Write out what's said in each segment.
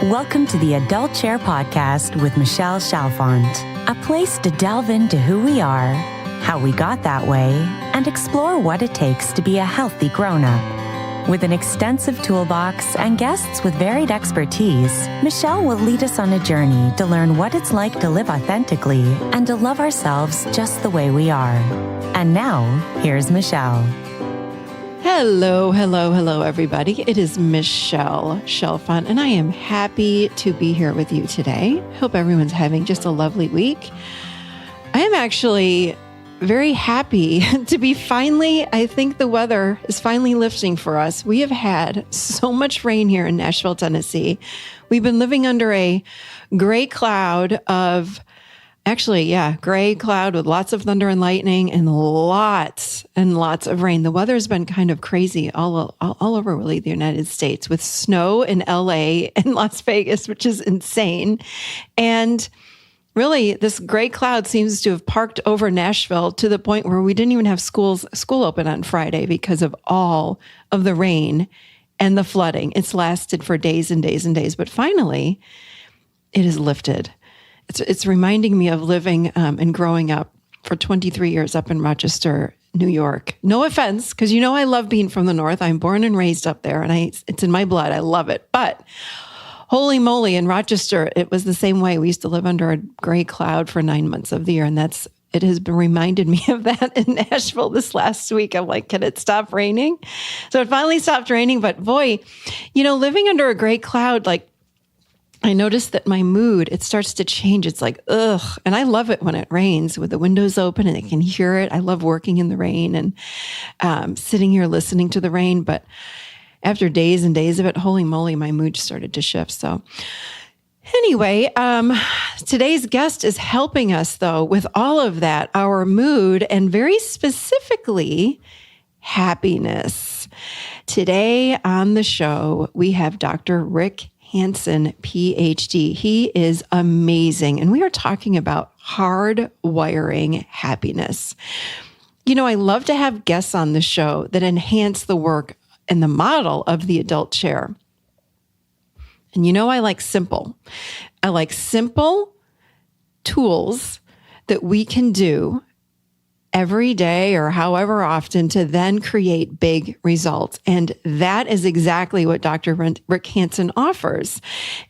Welcome to the Adult Chair Podcast with Michelle Chalfant, a place to delve into who we are, how we got that way, and explore what it takes to be a healthy grown-up. With an extensive toolbox and guests with varied expertise, Michelle will lead us on a journey to learn what it's like to live authentically and to love ourselves just the way we are. And now, here's Michelle. Hello, everybody. It is Michelle Chalfant, and I am happy to be here with you today. Hope everyone's having just a lovely week. I am actually very happy to be I think the weather is finally lifting for us. We have had so much rain here in Nashville, Tennessee. We've been living under a gray cloud with lots of thunder and lightning and lots of rain. The weather has been kind of crazy all over really the United States, with snow in LA and Las Vegas, which is insane. And really, this gray cloud seems to have parked over Nashville to the point where we didn't even have school open on Friday because of all of the rain and the flooding. It's lasted for days and days and days, but finally, it is lifted. It's reminding me of living and growing up for 23 years up in Rochester, New York. No offense, because you know I love being from the North. I'm born and raised up there, and it's in my blood. I love it. But holy moly, in Rochester, it was the same way. We used to live under a gray cloud for 9 months of the year, and it has been reminded me of that in Nashville this last week. I'm like, can it stop raining? So it finally stopped raining, but boy, living under a gray cloud, I noticed that my mood, it starts to change. It's like, ugh. And I love it when it rains with the windows open and I can hear it. I love working in the rain and sitting here listening to the rain. But after days and days of it, holy moly, my mood started to shift. So anyway, today's guest is helping us, though, with all of that, our mood, and very specifically, happiness. Today on the show, we have Dr. Rick Hanson, PhD. He is amazing. And we are talking about hardwiring happiness. I love to have guests on the show that enhance the work and the model of the adult chair. And I like simple. I like simple tools that we can do every day or however often to then create big results. And that is exactly what Dr. Rick Hanson offers.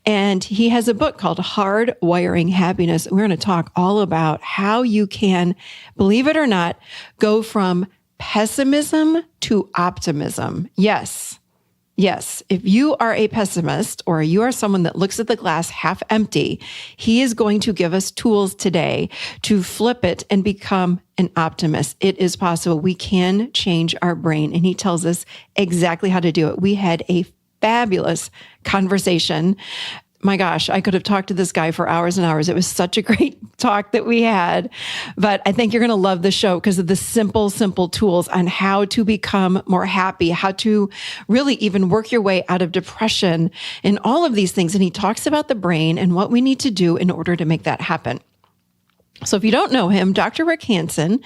And he has a book called Hardwiring Happiness. We're going to talk all about how you can, believe it or not, go from pessimism to optimism. Yes, if you are a pessimist or you are someone that looks at the glass half empty, he is going to give us tools today to flip it and become an optimist. It is possible. We can change our brain, and he tells us exactly how to do it. We had a fabulous conversation. My gosh, I could have talked to this guy for hours and hours. It was such a great talk that we had. But I think you're going to love the show because of the simple tools on how to become more happy, how to really even work your way out of depression and all of these things. And he talks about the brain and what we need to do in order to make that happen. So if you don't know him, Dr. Rick Hanson,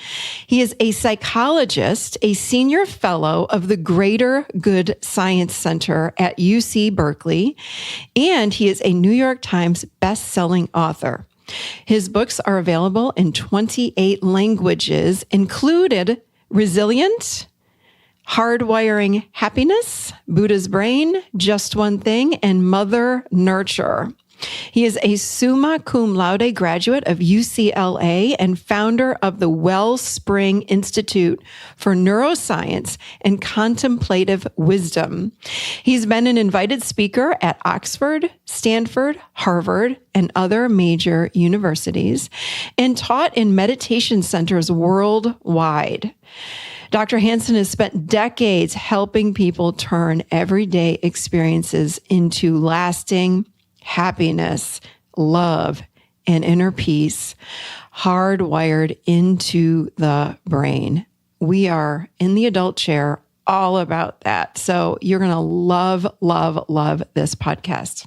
he is a psychologist, a senior fellow of the Greater Good Science Center at UC Berkeley, and he is a New York Times best-selling author. His books are available in 28 languages, included Resilient, Hardwiring Happiness, Buddha's Brain, Just One Thing, and Mother Nurture. He is a summa cum laude graduate of UCLA and founder of the Wellspring Institute for Neuroscience and Contemplative Wisdom. He's been an invited speaker at Oxford, Stanford, Harvard, and other major universities, and taught in meditation centers worldwide. Dr. Hanson has spent decades helping people turn everyday experiences into lasting happiness, love, and inner peace, hardwired into the brain. We are in the adult chair all about that. So you're going to love this podcast.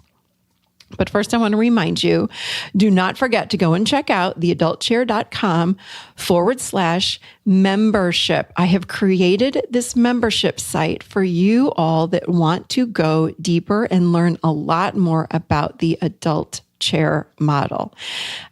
But first, I want to remind you, do not forget to go and check out theadultchair.com/membership. I have created this membership site for you all that want to go deeper and learn a lot more about the adult chair model.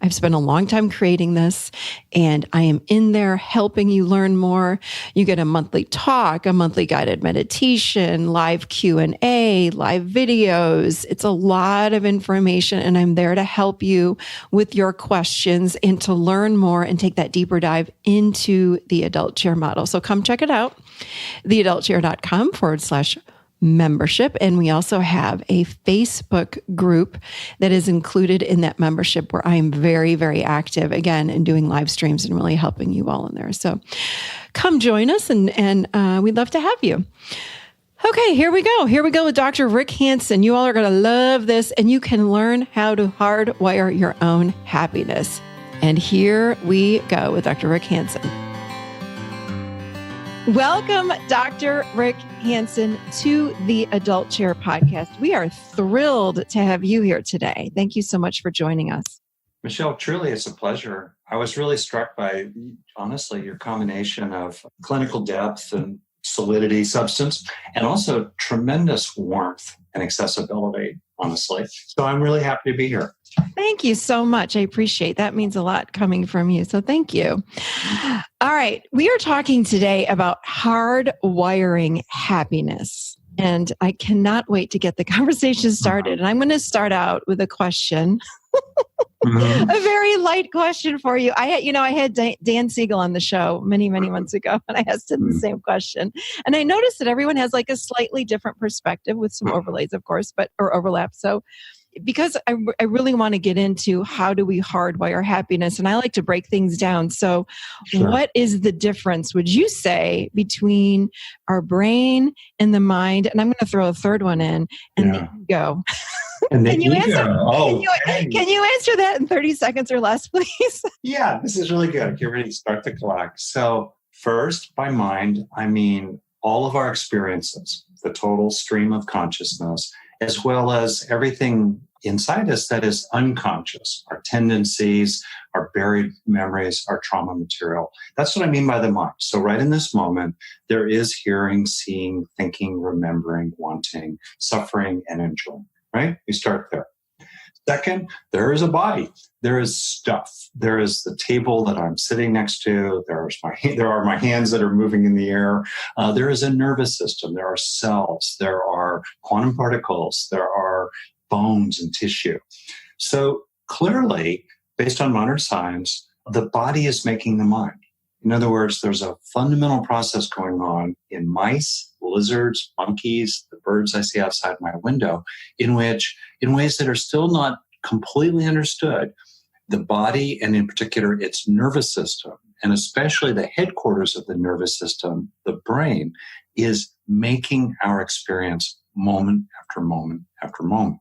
I've spent a long time creating this, and I am in there helping you learn more. You get a monthly talk, a monthly guided meditation, live Q&A, live videos. It's a lot of information, and I'm there to help you with your questions and to learn more and take that deeper dive into the adult chair model. So come check it out, theadultchair.com/membership. And we also have a Facebook group that is included in that membership where I am very, very active again and doing live streams and really helping you all in there. So come join us and we'd love to have you. Okay, here we go. Here we go with Dr. Rick Hanson. You all are going to love this, and you can learn how to hardwire your own happiness. And here we go with Dr. Rick Hanson. Welcome, Dr. Rick Hanson, to the Adult Chair podcast. We are thrilled to have you here today. Thank you so much for joining us. Michelle, truly it's a pleasure. I was really struck by, honestly, your combination of clinical depth and solidity, substance, and also tremendous warmth and accessibility, honestly. So I'm really happy to be here. Thank you so much. I appreciate that. Means a lot coming from you. So thank you. All right. We are talking today about hardwiring happiness. And I cannot wait to get the conversation started. And I'm going to start out with a question. A very light question for you. I had Dan Siegel on the show many months ago, and I asked him the same question. And I noticed that everyone has like a slightly different perspective with some overlays, of course, or overlap. So because I really want to get into how do we hardwire happiness, and I like to break things down. So What is the difference, would you say, between our brain and the mind? And I'm going to throw a third one in, and the ego. And Can you answer that in 30 seconds or less, please? Yeah, this is really good. Get ready to start the clock. So first, by mind, I mean all of our experiences, the total stream of consciousness, as well as everything inside us that is unconscious, our tendencies, our buried memories, our trauma material. That's what I mean by the mind. So right in this moment, there is hearing, seeing, thinking, remembering, wanting, suffering, and enjoying, right? We start there. Second, there is a body. There is stuff. There is the table that I'm sitting next to. There are my hands that are moving in the air. There is a nervous system. There are cells. There are quantum particles. There are bones and tissue. So clearly, based on modern science, the body is making the mind. In other words, there's a fundamental process going on in mice, lizards, monkeys, the birds I see outside my window, in which, in ways that are still not completely understood, the body, and in particular its nervous system, and especially the headquarters of the nervous system, the brain, is making our experience moment after moment after moment.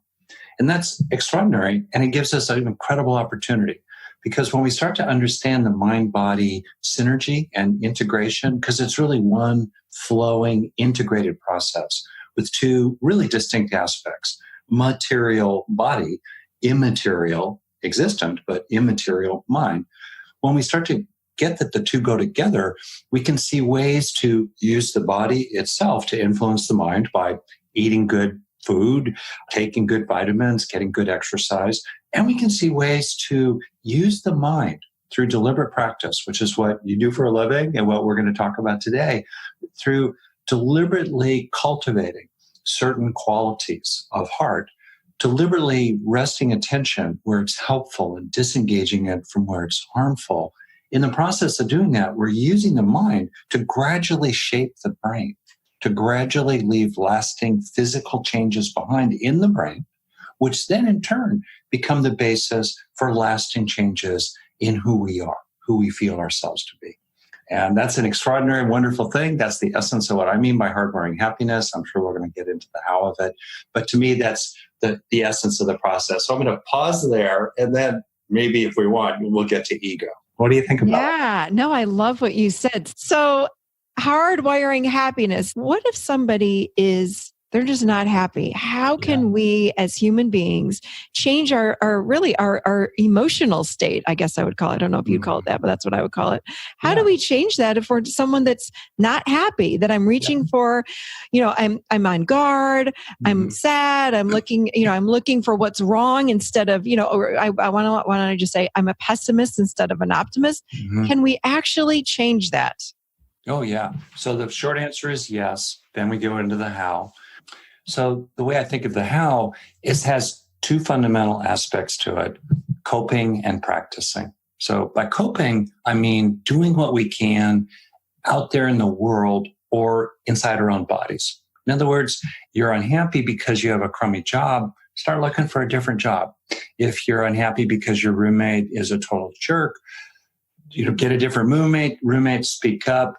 And that's extraordinary, and it gives us an incredible opportunity. Because when we start to understand the mind-body synergy and integration, because it's really one flowing, integrated process with two really distinct aspects: material body, immaterial, existent, but immaterial mind. When we start to get that the two go together, we can see ways to use the body itself to influence the mind by eating good food, taking good vitamins, getting good exercise. And we can see ways to use the mind through deliberate practice, which is what you do for a living and what we're going to talk about today, through deliberately cultivating certain qualities of heart, deliberately resting attention where it's helpful and disengaging it from where it's harmful. In the process of doing that, we're using the mind to gradually shape the brain, to gradually leave lasting physical changes behind in the brain, which then in turn become the basis for lasting changes in who we are, who we feel ourselves to be. And that's an extraordinary, wonderful thing. That's the essence of what I mean by hardwiring happiness. I'm sure we're going to get into the how of it. But to me, that's the essence of the process. So I'm going to pause there, and then maybe if we want, we'll get to ego. What do you think about it? Yeah, no, I love what you said. So hardwiring happiness. What if somebody is They're just not happy. How can we as human beings change our emotional state? I guess I would call it. I don't know if you'd call it that, but that's what I would call it. How do we change that if we're someone that's not happy, that I'm reaching for, I'm on guard, I'm sad, I'm looking for what's wrong instead of, or I want to just say I'm a pessimist instead of an optimist. Can we actually change that? Oh, yeah. So the short answer is yes. Then we go into the how. So the way I think of the how is has two fundamental aspects to it, coping and practicing. So by coping, I mean doing what we can out there in the world or inside our own bodies. In other words, you're unhappy because you have a crummy job, start looking for a different job. If you're unhappy because your roommate is a total jerk, get a different roommate, speak up,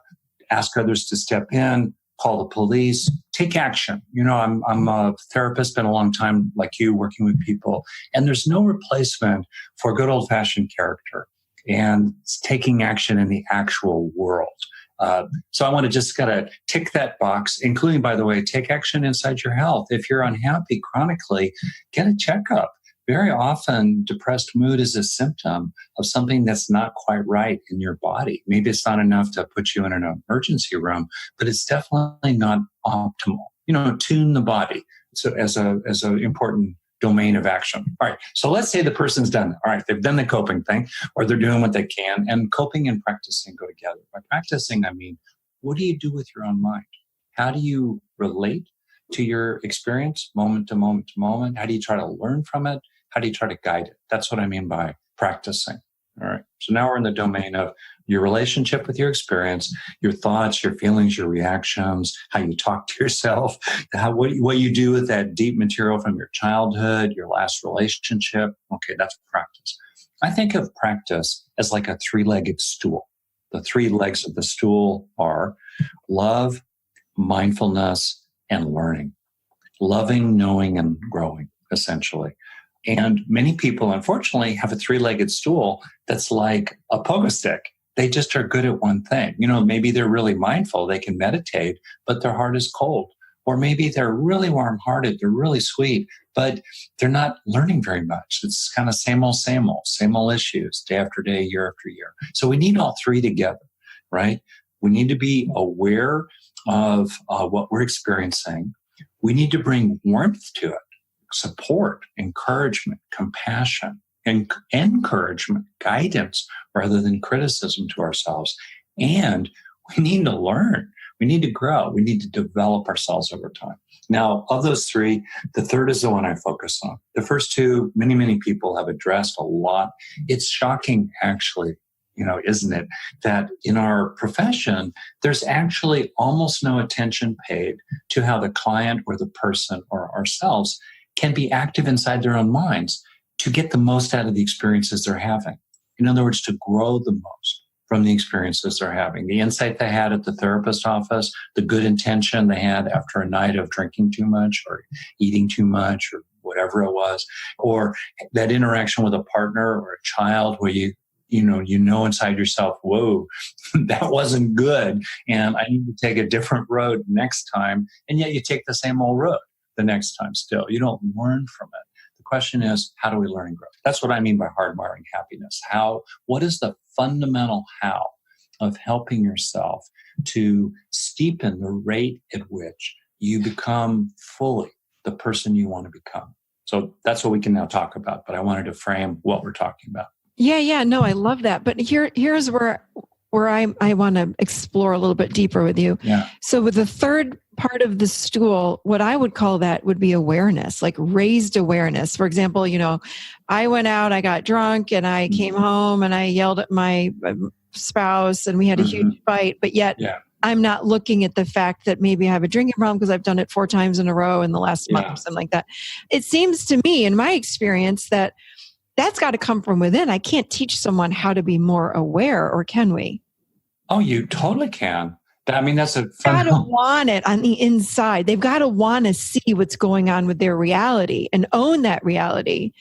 ask others to step in, call the police, take action. I'm a therapist, been a long time like you working with people, and there's no replacement for good old-fashioned character and taking action in the actual world. So I want to just gotta tick that box, including, by the way, take action inside your health. If you're unhappy chronically, get a checkup. Very often, depressed mood is a symptom of something that's not quite right in your body. Maybe it's not enough to put you in an emergency room, but it's definitely not optimal. Tune the body. So as an important domain of action. All right. So let's say the person's done it. All right. They've done the coping thing, or they're doing what they can. And coping and practicing go together. By practicing, I mean, what do you do with your own mind? How do you relate to your experience moment to moment to moment? How do you try to learn from it? How do you try to guide it? That's what I mean by practicing. All right. So now we're in the domain of your relationship with your experience, your thoughts, your feelings, your reactions, how you talk to yourself, what you do with that deep material from your childhood, your last relationship. Okay, that's practice. I think of practice as like a three-legged stool. The three legs of the stool are love, mindfulness, and learning. Loving, knowing, and growing, essentially. And many people, unfortunately, have a three-legged stool that's like a pogo stick. They just are good at one thing. Maybe they're really mindful. They can meditate, but their heart is cold. Or maybe they're really warm-hearted. They're really sweet, but they're not learning very much. It's kind of same old issues, day after day, year after year. So we need all three together, right? We need to be aware of what we're experiencing. We need to bring warmth to it. Support, encouragement, compassion, and encouragement, guidance, rather than criticism to ourselves. And we need to learn. We need to grow. We need to develop ourselves over time. Now, of those three, the third is the one I focus on. The first two, many people have addressed a lot. It's shocking, actually, isn't it, that in our profession, there's actually almost no attention paid to how the client or the person or ourselves can be active inside their own minds to get the most out of the experiences they're having. In other words, to grow the most from the experiences they're having. The insight they had at the therapist office, the good intention they had after a night of drinking too much or eating too much or whatever it was, or that interaction with a partner or a child where you know inside yourself, whoa, that wasn't good, and I need to take a different road next time, and yet you take the same old road the next time still. You don't learn from it. The question is, how do we learn and grow? That's what I mean by hardwiring happiness. What is the fundamental how of helping yourself to steepen the rate at which you become fully the person you want to become? So that's what we can now talk about, but I wanted to frame what we're talking about. Yeah. No, I love that. But here's where I want to explore a little bit deeper with you. Yeah. So with the third part of the stool, what I would call that would be awareness, like raised awareness. For example, I went out, I got drunk, and I came home and I yelled at my spouse and we had a huge fight, but yet I'm not looking at the fact that maybe I have a drinking problem because I've done it 4 times in a row in the last month or something like that. It seems to me, in my experience, that that's got to come from within. I can't teach someone how to be more aware, or can we? Oh, you totally can. I mean, that's a got to want it on the inside. They've got to want to see what's going on with their reality and own that reality.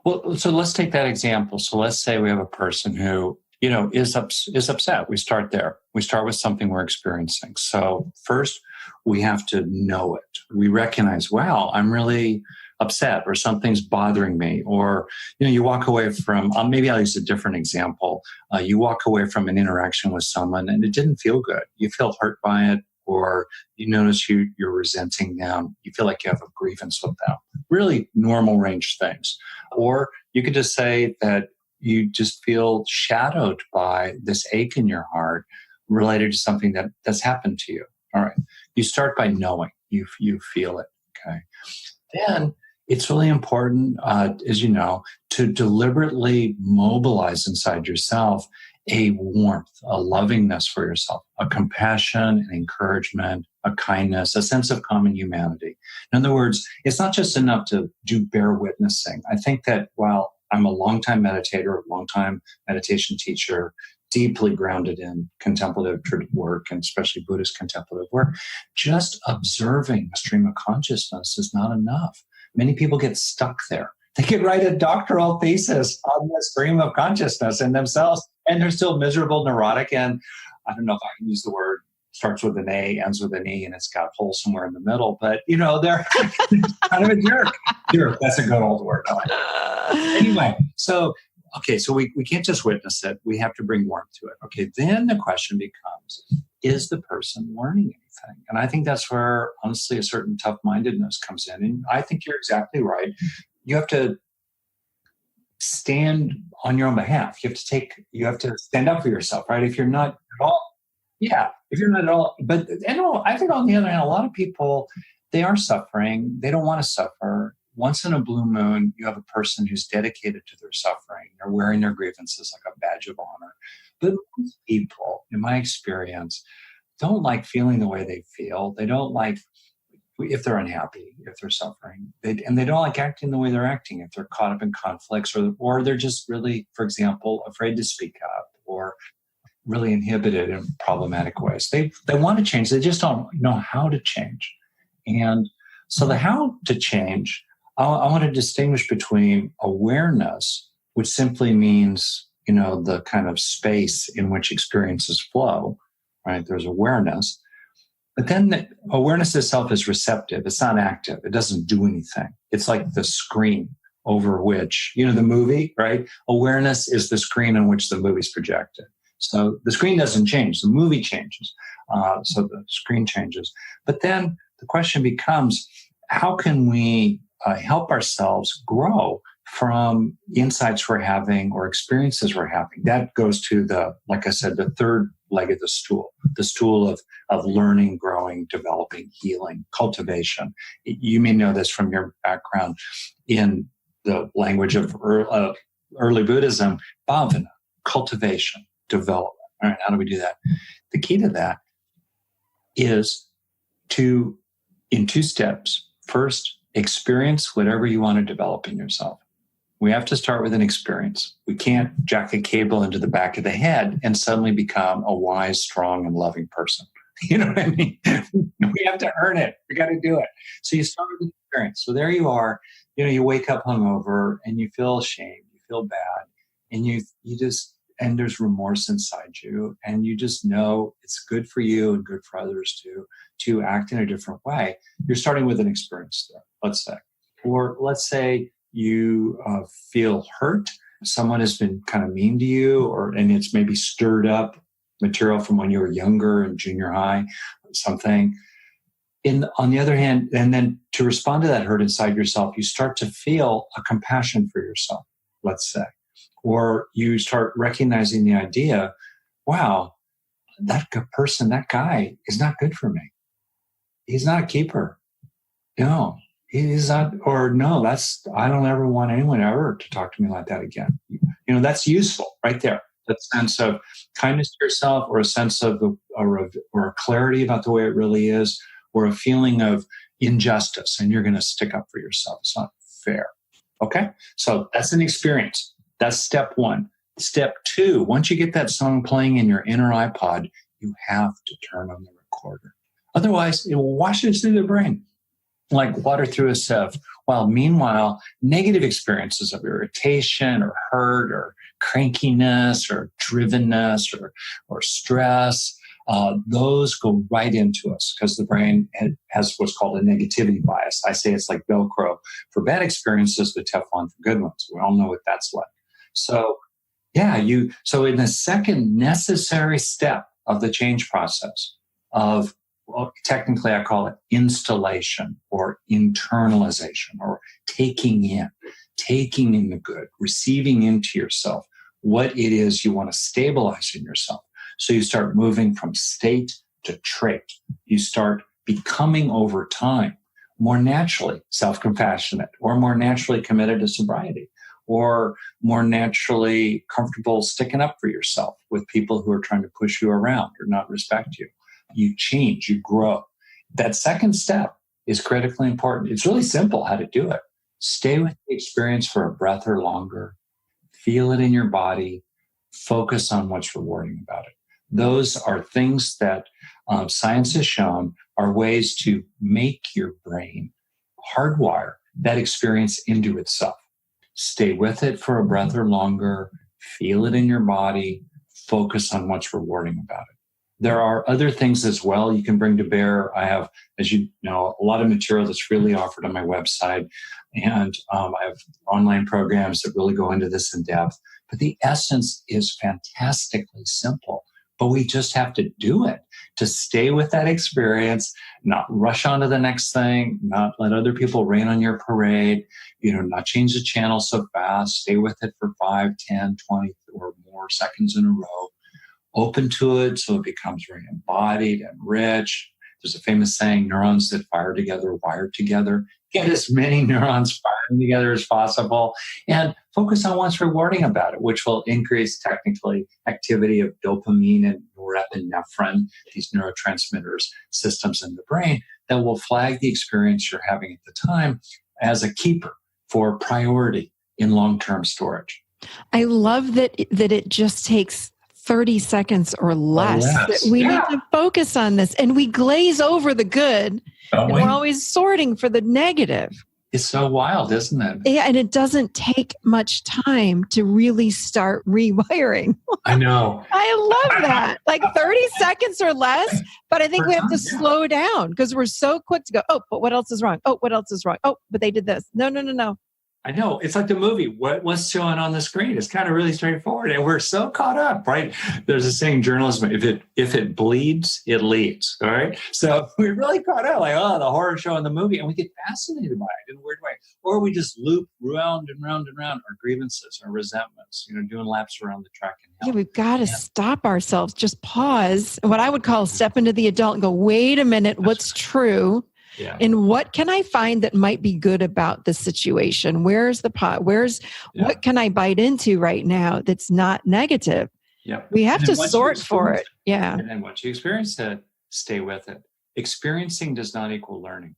Well, so let's take that example. So let's say we have a person who, is upset. We start there. We start with something we're experiencing. So first, We have to know it. We recognize, wow, I'm really upset, or something's bothering me. Or, you walk away from, maybe I'll use a different example. You walk away from an interaction with someone and it didn't feel good. You feel hurt by it, or you notice you're resenting them. You feel like you have a grievance with them. Really normal range things. Or you could just say that you just feel shadowed by this ache in your heart related to something that's happened to you. All right. You start by knowing. You feel it. Okay. Then it's really important, as you know, to deliberately mobilize inside yourself a warmth, a lovingness for yourself, a compassion, an encouragement, a kindness, a sense of common humanity. In other words, it's not just enough to do bare witnessing. I think that while I'm a longtime meditator, a longtime meditation teacher, deeply grounded in contemplative work, and especially Buddhist contemplative work, just observing a stream of consciousness is not enough. Many people get stuck there. They could write a doctoral thesis on the stream of consciousness in themselves, and they're still miserable, neurotic, and I don't know if I can use the word, starts with an A, ends with an E, and it's got a hole somewhere in the middle, but, they're kind of a jerk. Jerk, that's a good old word. I like it. Anyway, so we can't just witness it. We have to bring warmth to it. Okay, then the question becomes, is the person learning anything? And I think that's where, honestly, a certain tough-mindedness comes in. And I think you're exactly right. You have to stand on your own behalf. You have to stand up for yourself, right? If you're not at all, if you're not at all, but I think on the other hand, a lot of people, they are suffering. They don't want to suffer. Once in a blue moon, you have a person who's dedicated to their suffering. They're wearing their grievances like a badge of honor. But most people, in my experience, don't like feeling the way they feel. They don't like if they're unhappy, if they're suffering. And they don't like acting the way they're acting if they're caught up in conflicts, or they're just really, for example, afraid to speak up, or really inhibited in problematic ways. They want to change. They just don't know how to change. And so the how to change, I want to distinguish between awareness, which simply means, the kind of space in which experiences flow, right? There's awareness. But then the awareness itself is receptive. It's not active. It doesn't do anything. It's like the screen over which, the movie, right? Awareness is the screen on which the movie's projected. So the screen doesn't change. The movie changes. So the screen changes. But then the question becomes, how can we help ourselves grow from insights we're having or experiences we're having? That goes to like I said, the third leg of the stool of learning, growing, developing, healing, cultivation. You may know this from your background in the language of early Buddhism, bhavana, cultivation, development. All right, how do we do that? The key to that is in two steps. First, experience whatever you want to develop in yourself. We have to start with an experience. We can't jack a cable into the back of the head and suddenly become a wise, strong, and loving person. You know what I mean? We have to earn it. We got to do it. So you start with an experience. So there you are. You wake up hungover and you feel ashamed. You feel bad, and you just, and there's remorse inside you, and you just know it's good for you and good for others to act in a different way. You're starting with an experience there, let's say. Or let's say you feel hurt. Someone has been kind of mean to you, and it's maybe stirred up material from when you were younger in junior high, something. On the other hand, and then to respond to that hurt inside yourself, you start to feel a compassion for yourself, let's say. Or you start recognizing the idea, wow, that person, that guy is not good for me. He's not a keeper. No, he's not, or no, I don't ever want anyone ever to talk to me like that again. That's useful right there. That sense of kindness to yourself, or a sense of, or a clarity about the way it really is, or a feeling of injustice, and you're going to stick up for yourself. It's not fair. Okay? So that's an experience. That's step one. Step two, once you get that song playing in your inner iPod, you have to turn on the recorder. Otherwise, it will wash it through the brain like water through a sieve. While meanwhile, negative experiences of irritation or hurt or crankiness or drivenness or stress those go right into us because the brain has what's called a negativity bias. I say it's like Velcro for bad experiences, but Teflon for good ones. We all know what that's like. So, so in the second necessary step of the change process of, well, technically I call it installation or internalization or taking in the good, receiving into yourself what it is you want to stabilize in yourself. So you start moving from state to trait. You start becoming over time more naturally self-compassionate or more naturally committed to sobriety or more naturally comfortable sticking up for yourself with people who are trying to push you around or not respect you. You change, you grow. That second step is critically important. It's really simple how to do it. Stay with the experience for a breath or longer. Feel it in your body. Focus on what's rewarding about it. Those are things that science has shown are ways to make your brain hardwire that experience into itself. Stay with it for a breath or longer. Feel it in your body. Focus on what's rewarding about it. There are other things as well you can bring to bear. I have, as you know, a lot of material that's really offered on my website. And I have online programs that really go into this in depth. But the essence is fantastically simple. But we just have to do it to stay with that experience, not rush on to the next thing, not let other people rain on your parade, not change the channel so fast, stay with it for 5, 10, 20 or more seconds in a row. Open to it so it becomes very embodied and rich. There's a famous saying, neurons that fire together, wire together. Get as many neurons firing together as possible and focus on what's rewarding about it, which will increase technically activity of dopamine and norepinephrine, these neurotransmitters systems in the brain that will flag the experience you're having at the time as a keeper for priority in long-term storage. I love that it just takes 30 seconds or less. That we need to focus on this and we glaze over the good and we're always sorting for the negative. It's so wild, isn't it? Yeah, and it doesn't take much time to really start rewiring. I know. I love that. Like 30 seconds or less, but I think we have to slow down because we're so quick to go, oh, but what else is wrong? Oh, what else is wrong? Oh, but they did this. No. I know. It's like the movie. What's showing on the screen? It's kind of really straightforward. And we're so caught up, right? There's a saying in journalism, if it bleeds, it leads. All right. So we're really caught up, like, the horror show and the movie, and we get fascinated by it in a weird way. Or we just loop round and round and round our grievances, our resentments, doing laps around the track. Yeah, we've got to stop ourselves, just pause. What I would call step into the adult and go, wait a minute, what's true? Yeah. And what can I find that might be good about the situation? Where's the pot? What can I bite into right now that's not negative? Yeah. We have to sort for it. Yeah. And then once you experience it, stay with it. Experiencing does not equal learning.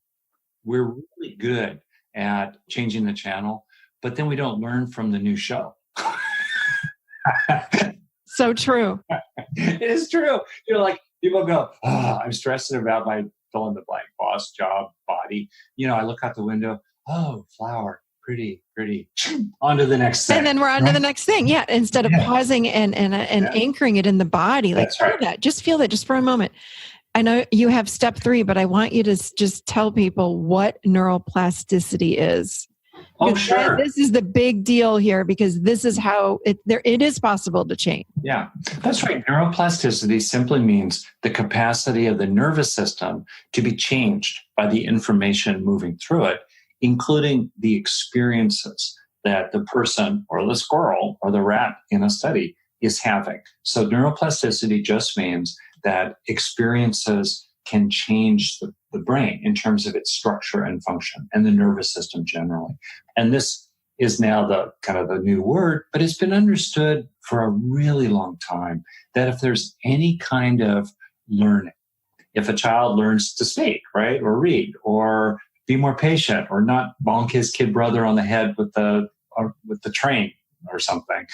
We're really good at changing the channel, but then we don't learn from the new show. So true. It is true. Like people go, I'm stressing about my fill in the blank boss, job, body. I look out the window. Oh, flower, pretty. On to the next thing. And then we're on to the next thing. Yeah. Instead of pausing and anchoring it in the body, like feel that. Just feel that just for a moment. I know you have step 3, but I want you to just tell people what neuroplasticity is. Oh, sure. This is the big deal here because this is how it is possible to change. Yeah, that's right. Neuroplasticity simply means the capacity of the nervous system to be changed by the information moving through it, including the experiences that the person or the squirrel or the rat in a study is having. So neuroplasticity just means that experiences can change the brain in terms of its structure and function and the nervous system generally. And this is now the kind of the new word, but it's been understood for a really long time that if there's any kind of learning, if a child learns to speak, right, or read, or be more patient, or not bonk his kid brother on the head with the train or something,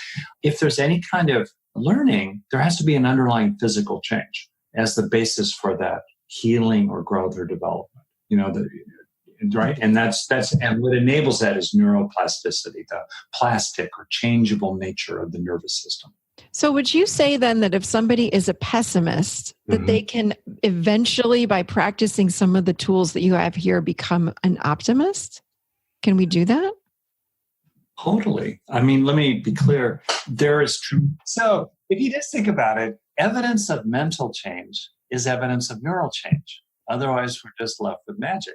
if there's any kind of learning, there has to be an underlying physical change as the basis for that healing or growth or development, right? And that's and what enables that is neuroplasticity, the plastic or changeable nature of the nervous system. So would you say then that if somebody is a pessimist, that they can eventually, by practicing some of the tools that you have here, become an optimist? Can we do that? Totally. I mean, let me be clear. There is true. So if you just think about it, evidence of mental change is evidence of neural change. Otherwise, we're just left with magic.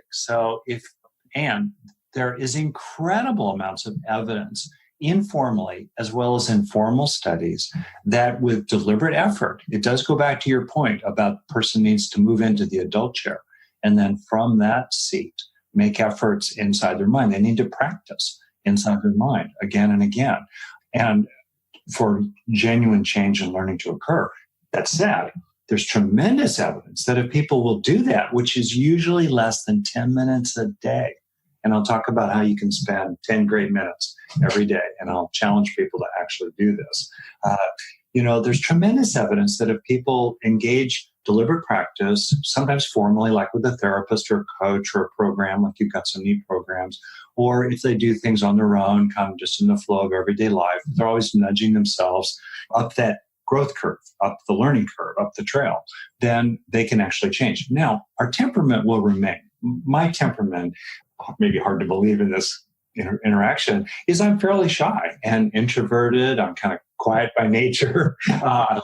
And there is incredible amounts of evidence informally as well as in formal studies that with deliberate effort, it does go back to your point about the person needs to move into the adult chair. And then from that seat, make efforts inside their mind. They need to practice inside their mind again and again. And for genuine change and learning to occur. That said, there's tremendous evidence that if people will do that, which is usually less than 10 minutes a day, and I'll talk about how you can spend 10 great minutes every day, and I'll challenge people to actually do this. There's tremendous evidence that if people engage deliberate practice, sometimes formally, like with a therapist or a coach or a program, like you've got some neat programs, or if they do things on their own, kind of just in the flow of everyday life, they're always nudging themselves up that growth curve, up the learning curve, up the trail, then they can actually change. Now, our temperament will remain. My temperament, maybe hard to believe in this interaction, is I'm fairly shy and introverted. I'm kind of quiet by nature. I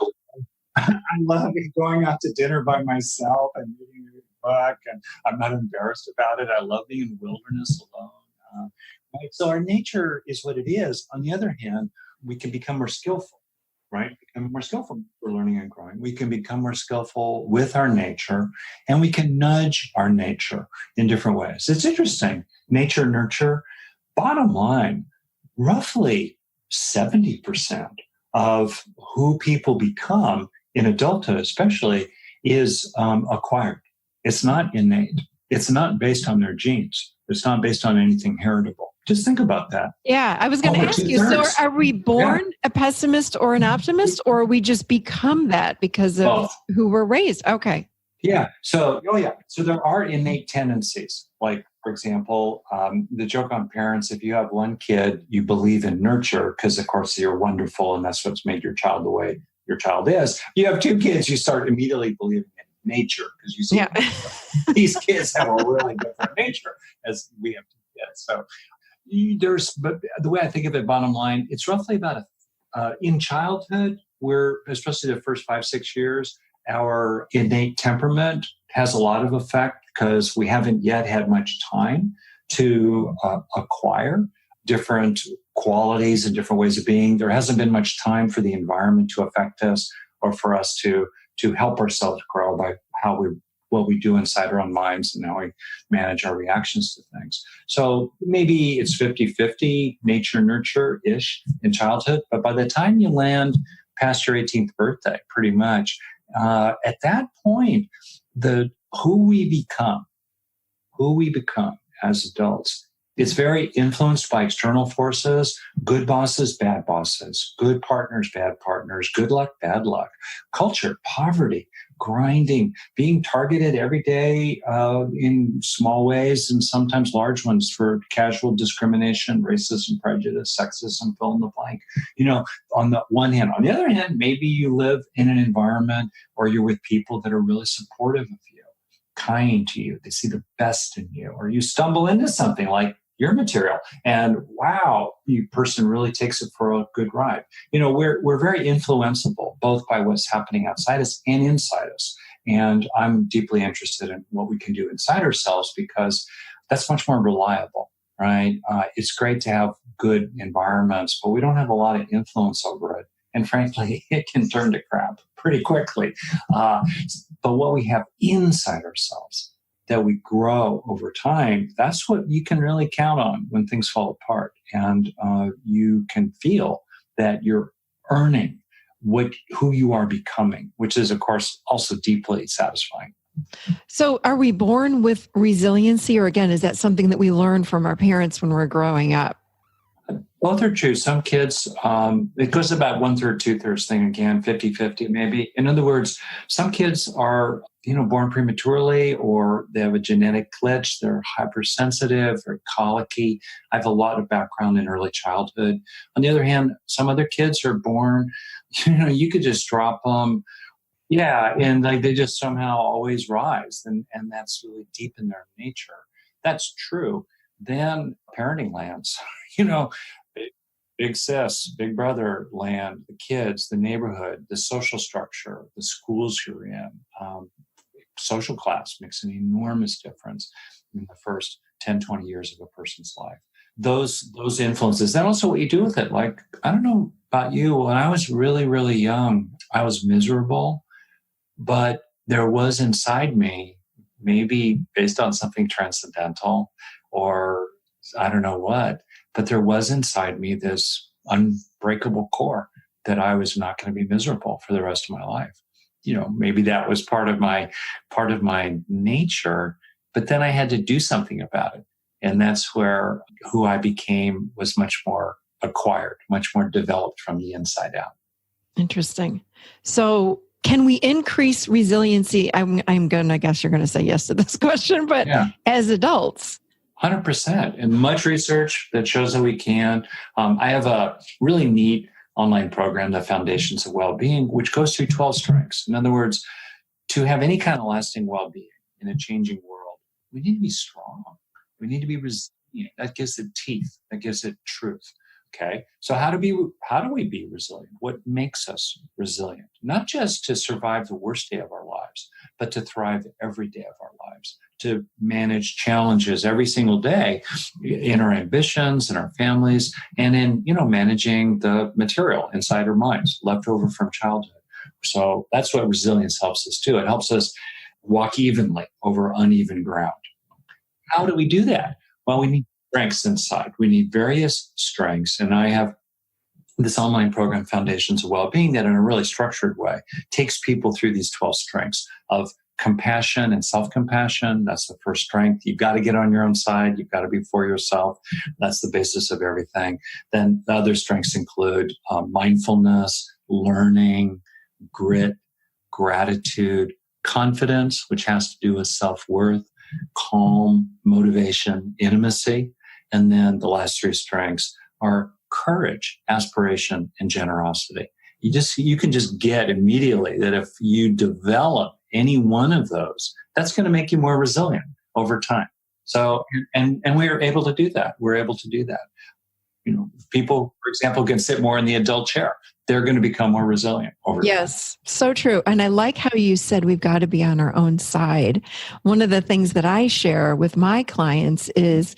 love going out to dinner by myself and reading a book, and I'm not embarrassed about it. I love being in the wilderness alone. Right? So our nature is what it is. On the other hand, we can become more skillful, right? Become more skillful for learning and growing. We can become more skillful with our nature, and we can nudge our nature in different ways. It's interesting. Nature, nurture. Bottom line, roughly 70% of who people become in adulthood especially is acquired. It's not innate. It's not based on their genes. It's not based on anything heritable. Just think about that. Yeah, I was going to ask you, so are we born a pessimist or an optimist, or we just become that because of who we're raised? Okay. Yeah. So there are innate tendencies. Like, for example, the joke on parents, if you have one kid, you believe in nurture because, of course, you're wonderful and that's what's made your child the way your child is. You have two kids, you start immediately believing in nature because you see these kids have a really different nature as we have two kids. So but the way I think of it, bottom line, it's roughly about in childhood, where especially the first 5-6 years, our innate temperament has a lot of effect because we haven't yet had much time to acquire different qualities and different ways of being. There hasn't been much time for the environment to affect us or for us to help ourselves grow by what we do inside our own minds and how we manage our reactions to things. So maybe it's 50-50 nature, nurture-ish in childhood. But by the time you land past your 18th birthday, pretty much, at that point, who we become as adults, it's very influenced by external forces, good bosses, bad bosses, good partners, bad partners, good luck, bad luck, culture, poverty, grinding, being targeted every day in small ways and sometimes large ones for casual discrimination, racism, prejudice, sexism, fill in the blank. On the one hand. On the other hand, maybe you live in an environment or you're with people that are really supportive of you, kind to you, they see the best in you, or you stumble into something like your material and wow, you person really takes it for a good ride. We're very influenceable both by what's happening outside us and inside us. And I'm deeply interested in what we can do inside ourselves because that's much more reliable, right? It's great to have good environments, but we don't have a lot of influence over it. And frankly, it can turn to crap pretty quickly. But what we have inside ourselves that we grow over time, that's what you can really count on when things fall apart. And you can feel that you're earning who you are becoming, which is, of course, also deeply satisfying. So are we born with resiliency, or again, is that something that we learn from our parents when we're growing up? Both are true. Some kids, it goes about 1/3, 2/3 thing again, 50-50 maybe. In other words, some kids are born prematurely, or they have a genetic glitch. They're hypersensitive, very colicky. I have a lot of background in early childhood. On the other hand, some other kids are born, you could just drop them. Yeah, and like they just somehow always rise, and that's really deep in their nature. That's true. Then parenting lands, big, big sis, big brother land, the kids, the neighborhood, the social structure, the schools you're in, social class makes an enormous difference in the first 10, 20 years of a person's life. Those influences, then also what you do with it. Like, I don't know about you, when I was really, really young, I was miserable, but there was inside me, maybe based on something transcendental or I don't know what, but there was inside me this unbreakable core that I was not going to be miserable for the rest of my life. Maybe that was part of my nature, but then I had to do something about it. And that's where who I became was much more acquired, much more developed from the inside out. Interesting. So can we increase resiliency? I guess you're going to say yes to this question, but yeah. As adults? 100%. And much research that shows that we can. I have a really neat online program, the Foundations of Well-Being, which goes through 12 strengths. In other words, to have any kind of lasting well-being in a changing world, we need to be strong. We need to be resilient. That gives it teeth. That gives it truth. Okay. So how do we be resilient? What makes us resilient? Not just to survive the worst day of our lives, but to thrive every day of our lives, to manage challenges every single day in our ambitions, in our families, and in, managing the material inside our minds, left over from childhood. So that's what resilience helps us do. It helps us walk evenly over uneven ground. How do we do that? Well, we need strengths inside. We need various strengths. And I have this online program, Foundations of Well-Being, that in a really structured way takes people through these 12 strengths of compassion and self-compassion. That's the first strength. You've got to get on your own side. You've got to be for yourself. That's the basis of everything. Then the other strengths include mindfulness, learning, grit, gratitude, confidence, which has to do with self-worth, calm, motivation, intimacy. And then the last three strengths are courage, aspiration, and generosity. You can just get immediately that if you develop any one of those, that's going to make you more resilient over time. So, and we are able to do that. We're able to do that. People, for example, can sit more in the adult chair. They're going to become more resilient over time. Yes, so true. And I like how you said we've got to be on our own side. One of the things that I share with my clients is,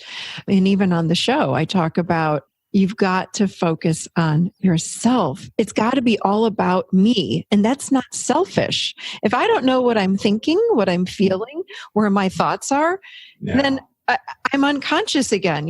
and even on the show, I talk about you've got to focus on yourself. It's got to be all about me. And that's not selfish. If I don't know what I'm thinking, what I'm feeling, where my thoughts are, then I'm unconscious again,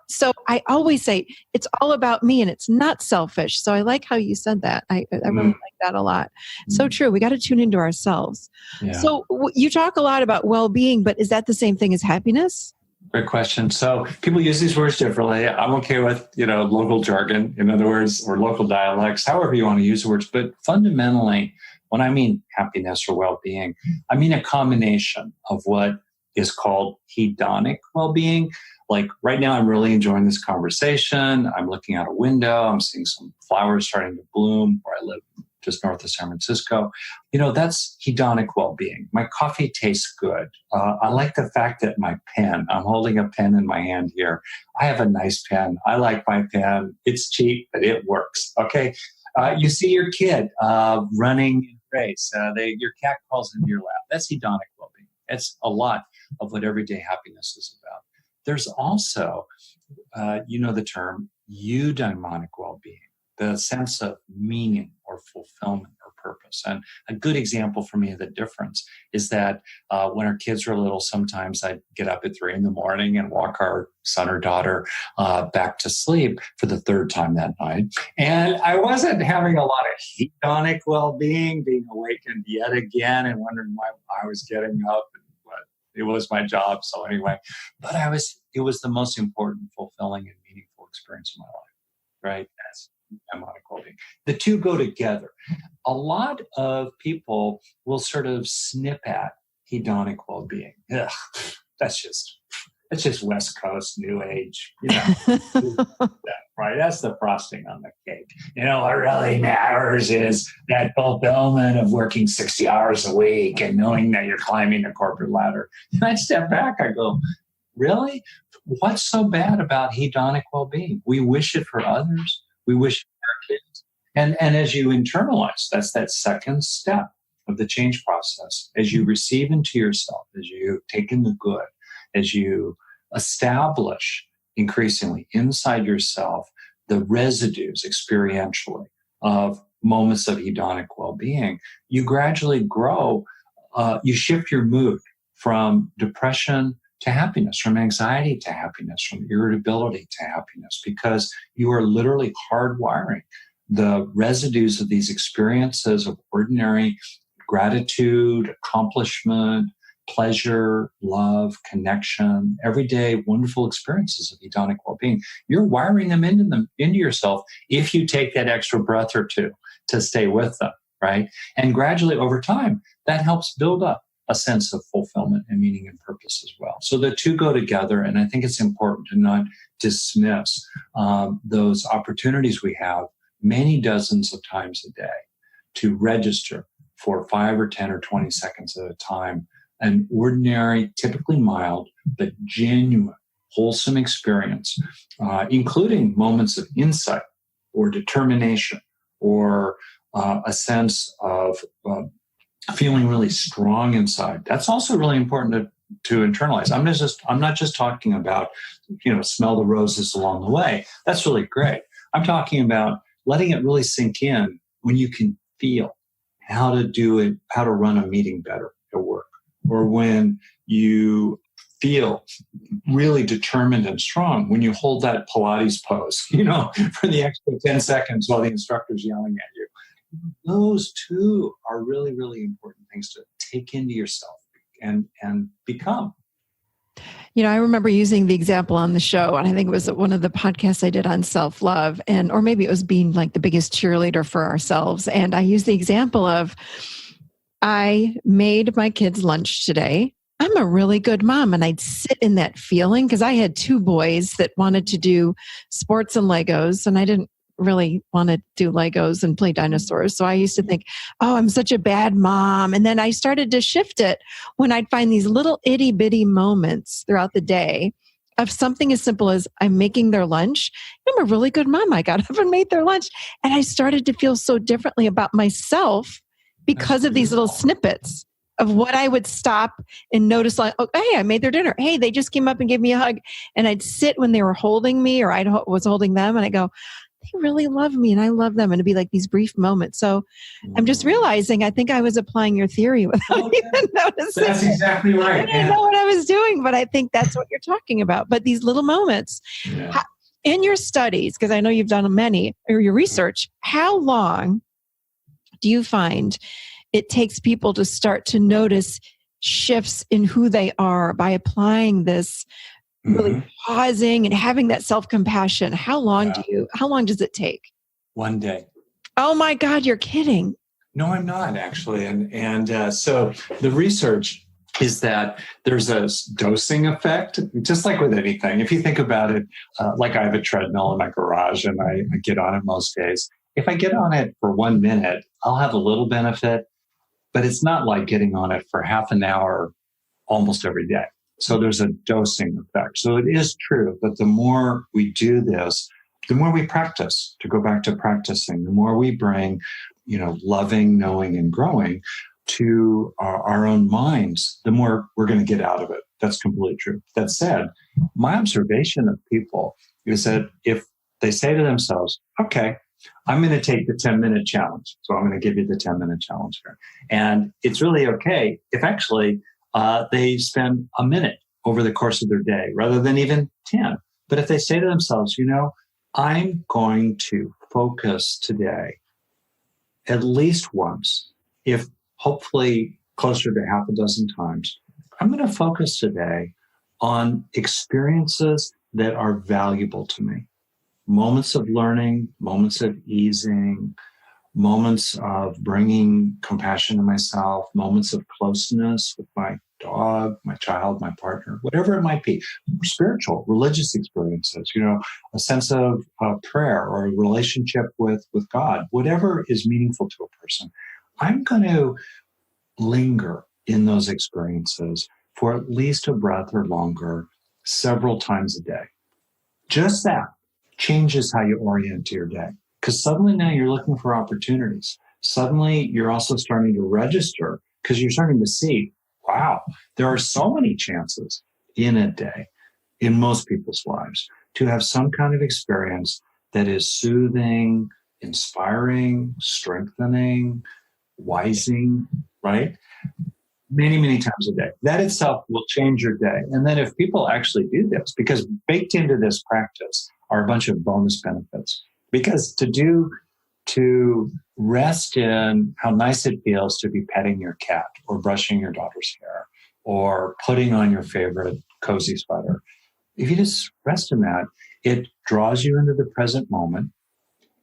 So I always say it's all about me and it's not selfish. So I like how you said that. I really like that a lot. So true. We got to tune into ourselves. Yeah. So you talk a lot about well-being, but is that the same thing as happiness? Great question. So people use these words differently. I'm okay with, local jargon, in other words, or local dialects, however you want to use the words. But fundamentally, when I mean happiness or well-being, I mean a combination of what is called hedonic well-being. Like right now, I'm really enjoying this conversation. I'm looking out a window. I'm seeing some flowers starting to bloom where I live, just north of San Francisco. That's hedonic well-being. My coffee tastes good. I like the fact that I'm holding a pen in my hand here. I have a nice pen. I like my pen. It's cheap, but it works. Okay. You see your kid running in race. Your cat crawls into your lap. That's hedonic well-being. It's a lot of what everyday happiness is about. There's also, the term eudaimonic well-being, the sense of meaning or fulfillment or purpose. And a good example for me of the difference is that when our kids were little, sometimes I'd get up at 3 a.m. and walk our son or daughter back to sleep for the third time that night. And I wasn't having a lot of hedonic well-being, being awakened yet again and wondering why I was getting up. It was my job. So anyway, but it was the most important, fulfilling, and meaningful experience of my life, right? That's eudaimonic well-being. The two go together. A lot of people will sort of snip at hedonic well-being. Ugh, that's just West Coast New Age, right? That's the frosting on the cake. What really matters is that fulfillment of working 60 hours a week and knowing that you're climbing the corporate ladder. And I step back, I go, really? What's so bad about hedonic well-being? We wish it for others. We wish it for our kids. And as you internalize, that's that second step of the change process. As you receive into yourself, as you take in the good, as you establish increasingly inside yourself the residues experientially of moments of hedonic well-being, you gradually grow, you shift your mood from depression to happiness, from anxiety to happiness, from irritability to happiness, because you are literally hardwiring the residues of these experiences of ordinary gratitude, accomplishment, pleasure, love, connection, everyday wonderful experiences of hedonic well-being. You're wiring them into yourself if you take that extra breath or two to stay with them, right? And gradually over time, that helps build up a sense of fulfillment and meaning and purpose as well. So the two go together, and I think it's important to not dismiss those opportunities we have many dozens of times a day to register for 5 or 10 or 20 seconds at a time an ordinary, typically mild, but genuine, wholesome experience, including moments of insight or determination or a sense of feeling really strong inside. That's also really important to internalize. I'm not just talking about, smell the roses along the way. That's really great. I'm talking about letting it really sink in when you can feel how to do it, how to run a meeting better at work, or when you feel really determined and strong when you hold that Pilates pose, for the extra 10 seconds while the instructor's yelling at you. Those two are really, really important things to take into yourself and become. I remember using the example on the show, and I think it was one of the podcasts I did on self-love, or maybe it was being like the biggest cheerleader for ourselves. And I used the example of, I made my kids lunch today. I'm a really good mom. And I'd sit in that feeling because I had 2 boys that wanted to do sports and Legos, and I didn't really want to do Legos and play dinosaurs. So I used to think, oh, I'm such a bad mom. And then I started to shift it when I'd find these little itty bitty moments throughout the day of something as simple as I'm making their lunch. I'm a really good mom. I got up and made their lunch. And I started to feel so differently about myself because of these little snippets of what I would stop and notice, like, oh, hey, I made their dinner. Hey, they just came up and gave me a hug. And I'd sit when they were holding me or I was holding them, and I go, they really love me and I love them. And it'd be like these brief moments. So I'm just realizing, I think I was applying your theory without even noticing. That's exactly right. I didn't know what I was doing, but I think that's what you're talking about. But these little moments in your studies, because I know you've done many, or your research, how long do you find it takes people to start to notice shifts in who they are by applying this really pausing and having that self-compassion? How long does it take? 1 day. Oh my God, you're kidding. No, I'm not actually. And so the research is that there's a dosing effect, just like with anything. If you think about it, like I have a treadmill in my garage and I get on it most days. If I get on it for 1 minute, I'll have a little benefit, but it's not like getting on it for half an hour almost every day. So there's a dosing effect. So it is true that the more we do this, the more we practice, to go back to practicing, the more we bring, loving, knowing, and growing to our own minds, the more we're going to get out of it. That's completely true. That said, my observation of people is that if they say to themselves, okay, I'm going to take the 10-minute challenge. So I'm going to give you the 10-minute challenge here. And it's really okay if actually they spend a minute over the course of their day rather than even 10. But if they say to themselves, I'm going to focus today at least once, if hopefully closer to half a dozen times, I'm going to focus today on experiences that are valuable to me. Moments of learning, moments of easing, moments of bringing compassion to myself, moments of closeness with my dog, my child, my partner, whatever it might be, spiritual, religious experiences, a sense of prayer or a relationship with God, whatever is meaningful to a person. I'm going to linger in those experiences for at least a breath or longer, several times a day. Just that changes how you orient to your day. Because suddenly now you're looking for opportunities. Suddenly you're also starting to register because you're starting to see, wow, there are so many chances in a day, in most people's lives, to have some kind of experience that is soothing, inspiring, strengthening, wising, right? Many, many times a day. That itself will change your day. And then if people actually do this, because baked into this practice are a bunch of bonus benefits. Because to rest in how nice it feels to be petting your cat or brushing your daughter's hair or putting on your favorite cozy sweater, if you just rest in that, it draws you into the present moment.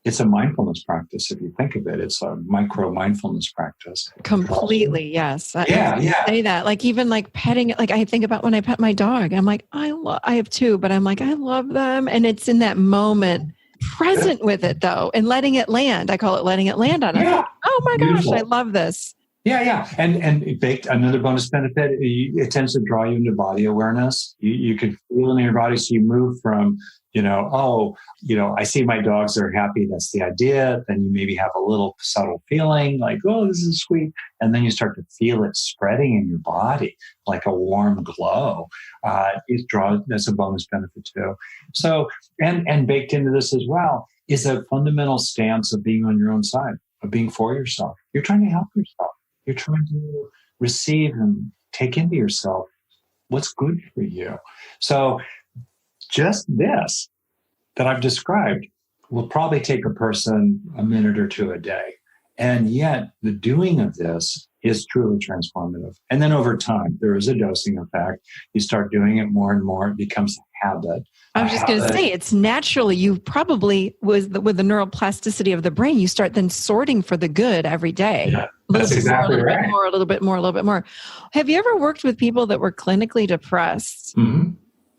It's a mindfulness practice. If you think of it, it's a micro mindfulness practice. Completely. Yes. Yeah. Say that. Like even like petting it. Like I think about when I pet my dog, I'm like, I have two, but I'm like, I love them. And it's in that moment present with it though, and letting it land. I call it letting it land on it. Yeah. Oh my Beautiful. gosh, I love this. Yeah. And it baked another bonus benefit. It tends to draw you into body awareness. You can feel it in your body. So you move from, I see my dogs, they're happy. That's the idea. Then you maybe have a little subtle feeling like, oh, this is sweet. And then you start to feel it spreading in your body like a warm glow. That's a bonus benefit too. So, and baked into this as well is a fundamental stance of being on your own side, of being for yourself. You're trying to help yourself. You're trying to receive and take into yourself what's good for you. So just this that I've described will probably take a person a minute or two a day. And yet the doing of this is truly transformative. And then over time, there is a dosing effect. You start doing it more and more. It becomes a habit. I was just going to say, it's naturally, you probably, with the neuroplasticity of the brain, you start then sorting for the good every day. Yeah, that's exactly right. A little bit more. Have you ever worked with people that were clinically depressed? Mm-hmm.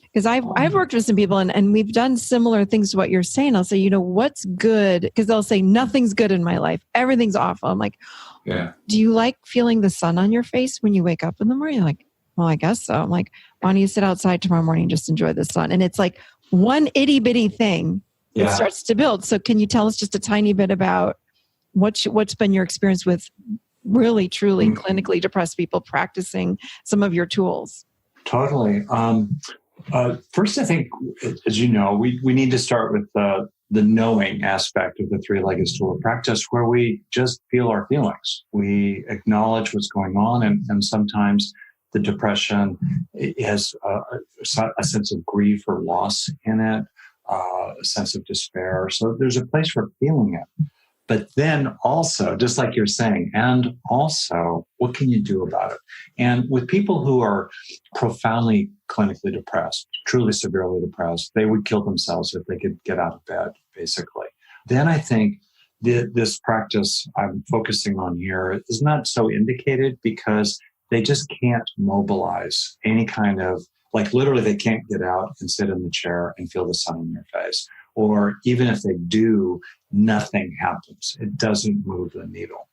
Because I've worked with some people and we've done similar things to what you're saying. I'll say, what's good? Because they'll say, nothing's good in my life. Everything's awful. I'm like, yeah. Do you like feeling the sun on your face when you wake up in the morning? You're like, well, I guess so. I'm like, why don't you sit outside tomorrow morning and just enjoy the sun? And it's like one itty bitty thing that starts to build. So can you tell us just a tiny bit about what's been your experience with really, truly clinically depressed people practicing some of your tools? Totally. First, I think, as you know, we need to start with the knowing aspect of the three-legged stool of practice, where we just feel our feelings. We acknowledge what's going on, and sometimes the depression has a sense of grief or loss in it, a sense of despair. So there's a place for feeling it. But then also, just like you're saying, and also, what can you do about it? And with people who are profoundly clinically depressed, truly severely depressed, they would kill themselves if they could get out of bed, basically. Then I think this practice I'm focusing on here is not so indicated because they just can't mobilize any kind of, like literally they can't get out and sit in the chair and feel the sun on their face. Or even if they do, nothing happens. It doesn't move the needle.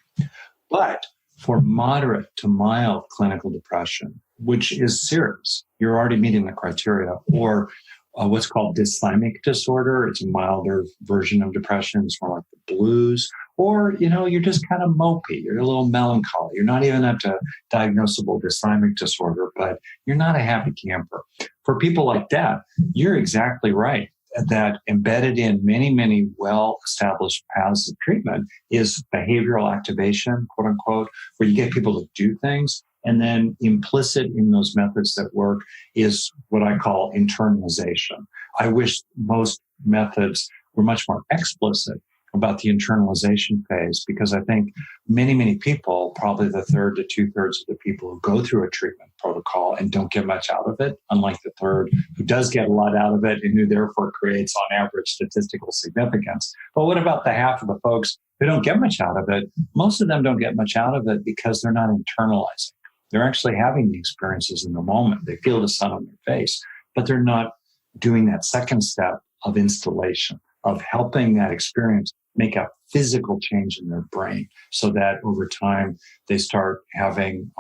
But for moderate to mild clinical depression, which is serious, you're already meeting the criteria, or what's called dysthymic disorder. It's a milder version of depression. It's more like the blues. Or, you're just kind of mopey. You're a little melancholy. You're not even up to diagnosable dysthymic disorder, but you're not a happy camper. For people like that, you're exactly right. That embedded in many, many well-established paths of treatment is behavioral activation, quote unquote, where you get people to do things. And then implicit in those methods that work is what I call internalization. I wish most methods were much more explicit, about the internalization phase, because I think many people, probably the third to 2/3 of the people who go through a treatment protocol and don't get much out of it, unlike the third who does get a lot out of it and who therefore creates on average statistical significance. But what about the half of the folks who don't get much out of it? Most of them don't get much out of it because they're not internalizing. They're actually having the experiences in the moment. They feel the sun on their face, but they're not doing that second step of installation, of helping that experience make a physical change in their brain so that over time they start having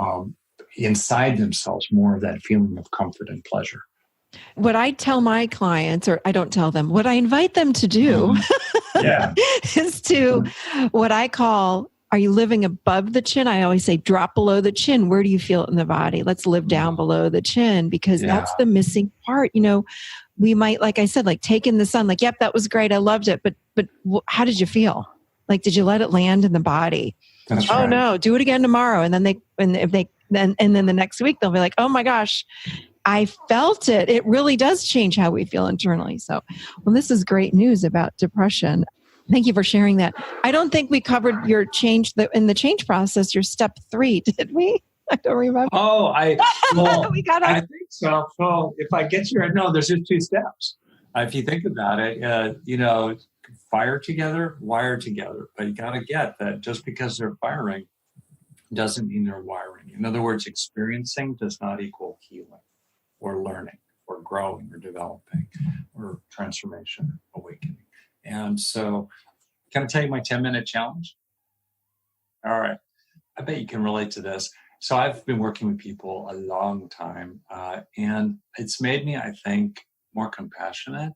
inside themselves more of that feeling of comfort and pleasure. What I tell my clients, or I don't tell them, what I invite them to do is to what I call, are you living above the chin? I always say, drop below the chin. Where do you feel it in the body? Let's live down below the chin, because that's the missing part. You know, we might, like I said, like take in the sun, like, yep, that was great. I loved it. But how did you feel? Like, did you let it land in the body? That's right. Oh no, do it again tomorrow. And then then the next week they'll be like, oh my gosh, I felt it. It really does change how we feel internally. So, well, this is great news about depression. Thank you for sharing that. I don't think we covered your change in the change process, your step 3, did we? I don't remember. Oh, I think so. So if I get you right, no, there's just 2 steps. If you think about it, fire together, wire together. But you got to get that just because they're firing doesn't mean they're wiring. In other words, experiencing does not equal healing or learning or growing or developing or transformation, awakening. And so, can I tell you my 10-minute challenge? All right. I bet you can relate to this. So I've been working with people a long time, and it's made me, I think, more compassionate,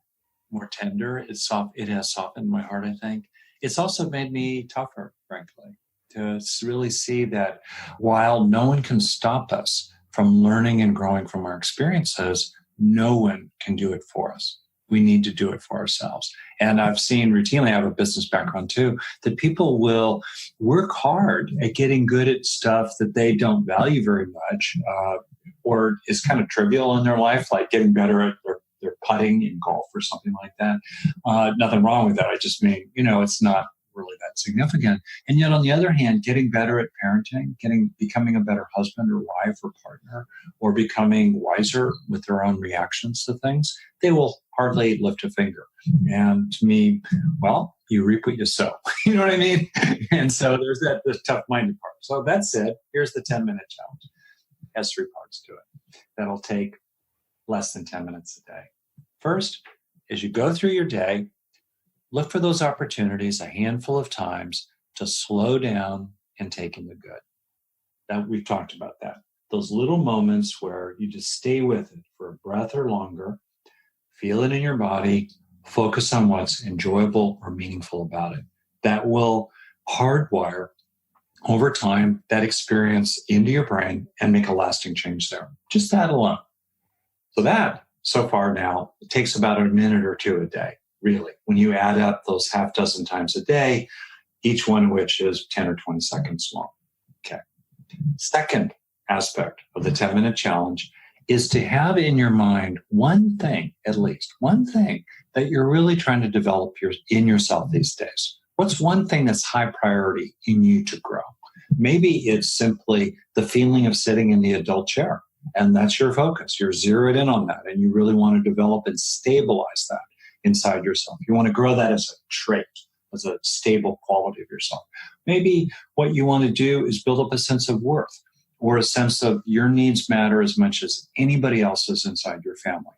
more tender. It has softened my heart, I think. It's also made me tougher, frankly, to really see that while no one can stop us from learning and growing from our experiences, no one can do it for us. We need to do it for ourselves. And I've seen routinely, I have a business background too, that people will work hard at getting good at stuff that they don't value very much, or is kind of trivial in their life, like getting better at their putting in golf or something like that. Nothing wrong with that. I just mean, it's not really that significant. And yet on the other hand, getting better at parenting, becoming a better husband or wife or partner, or becoming wiser with their own reactions to things, they will hardly lift a finger. And to me, well, you reap what you sow. You know what I mean? And so there's the tough-minded part. So that said, here's the 10-minute challenge. It has 3 parts to it. That'll take less than 10 minutes a day. First, as you go through your day, look for those opportunities a handful of times to slow down and take in the good. That we've talked about that. Those little moments where you just stay with it for a breath or longer, feel it in your body, focus on what's enjoyable or meaningful about it. That will hardwire over time that experience into your brain and make a lasting change there. Just that alone. So that, so far now, it takes about a minute or 2 a day. Really, when you add up those half dozen times a day, each one of which is 10 or 20 seconds long. Okay. Second aspect of the 10-minute challenge is to have in your mind one thing, at least one thing that you're really trying to develop in yourself these days. What's one thing that's high priority in you to grow? Maybe it's simply the feeling of sitting in the adult chair, and that's your focus. You're zeroed in on that, and you really want to develop and stabilize that inside yourself. You want to grow that as a trait, as a stable quality of yourself. Maybe what you want to do is build up a sense of worth, or a sense of your needs matter as much as anybody else's inside your family.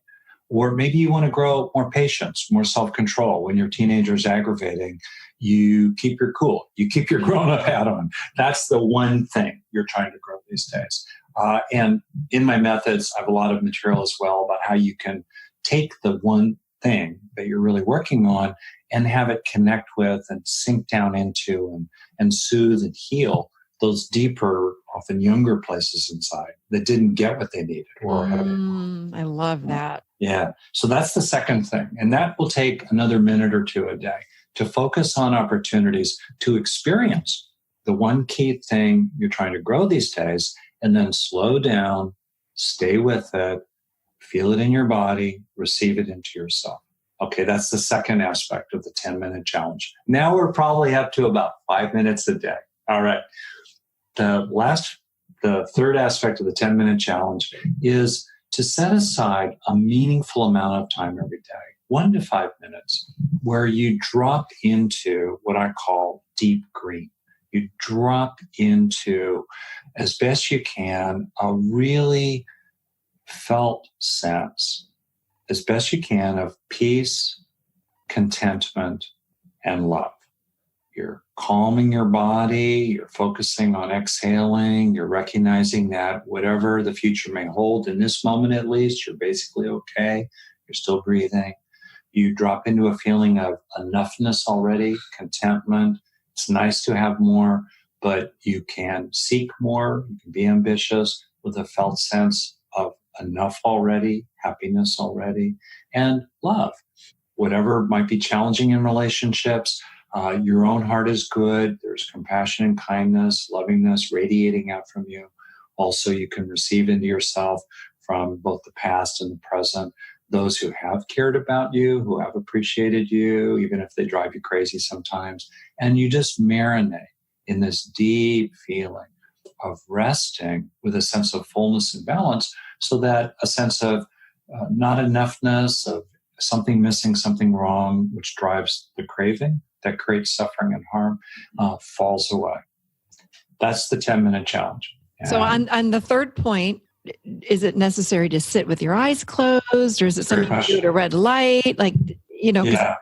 Or maybe you want to grow more patience, more self-control. When your teenager's aggravating, you keep your cool. You keep your grown-up hat on. That's the one thing you're trying to grow these days. And in my methods, I have a lot of material as well about how you can take the one thing that you're really working on and have it connect with and sink down into and soothe and heal those deeper, often younger places inside that didn't get what they needed. I love that. Yeah. So that's the second thing. And that will take another minute or 2 a day to focus on opportunities to experience the one key thing you're trying to grow these days, and then slow down, stay with it, feel it in your body, receive it into yourself. Okay, that's the second aspect of the 10-minute challenge. Now we're probably up to about 5 minutes a day. All right. The third aspect of the 10-minute challenge is to set aside a meaningful amount of time every day, 1 to 5 minutes, where you drop into what I call deep green. You drop into, as best you can, a really felt sense, as best you can, of peace, contentment, and love. You're calming your body, you're focusing on exhaling, you're recognizing that whatever the future may hold, in this moment at least, you're basically okay, you're still breathing. You drop into a feeling of enoughness already, contentment. It's nice to have more, but you can seek more, you can be ambitious with a felt sense of enough already, happiness already, and love. Whatever might be challenging in relationships, your own heart is good. There's compassion and kindness, lovingness radiating out from you. Also, you can receive into yourself from both the past and the present those who have cared about you, who have appreciated you, even if they drive you crazy sometimes. And you just marinate in this deep feeling of resting with a sense of fullness and balance, so that a sense of not enoughness, of something missing, something wrong, which drives the craving that creates suffering and harm, falls away. That's the 10-minute challenge. So on the third point, is it necessary to sit with your eyes closed, or is it something you do at a red light? Yeah.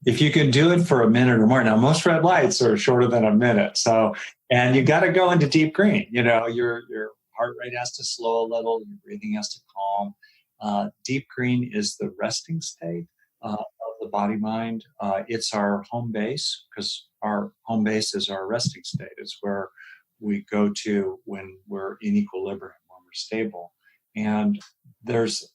If you can do it for a minute or more. Now, most red lights are shorter than a minute. So, and you got to go into deep green. Your heart rate has to slow a little. Your breathing has to calm. Deep green is the resting state of the body-mind. It's our home base, because our home base is our resting state. It's where we go to when we're in equilibrium, when we're stable. And there's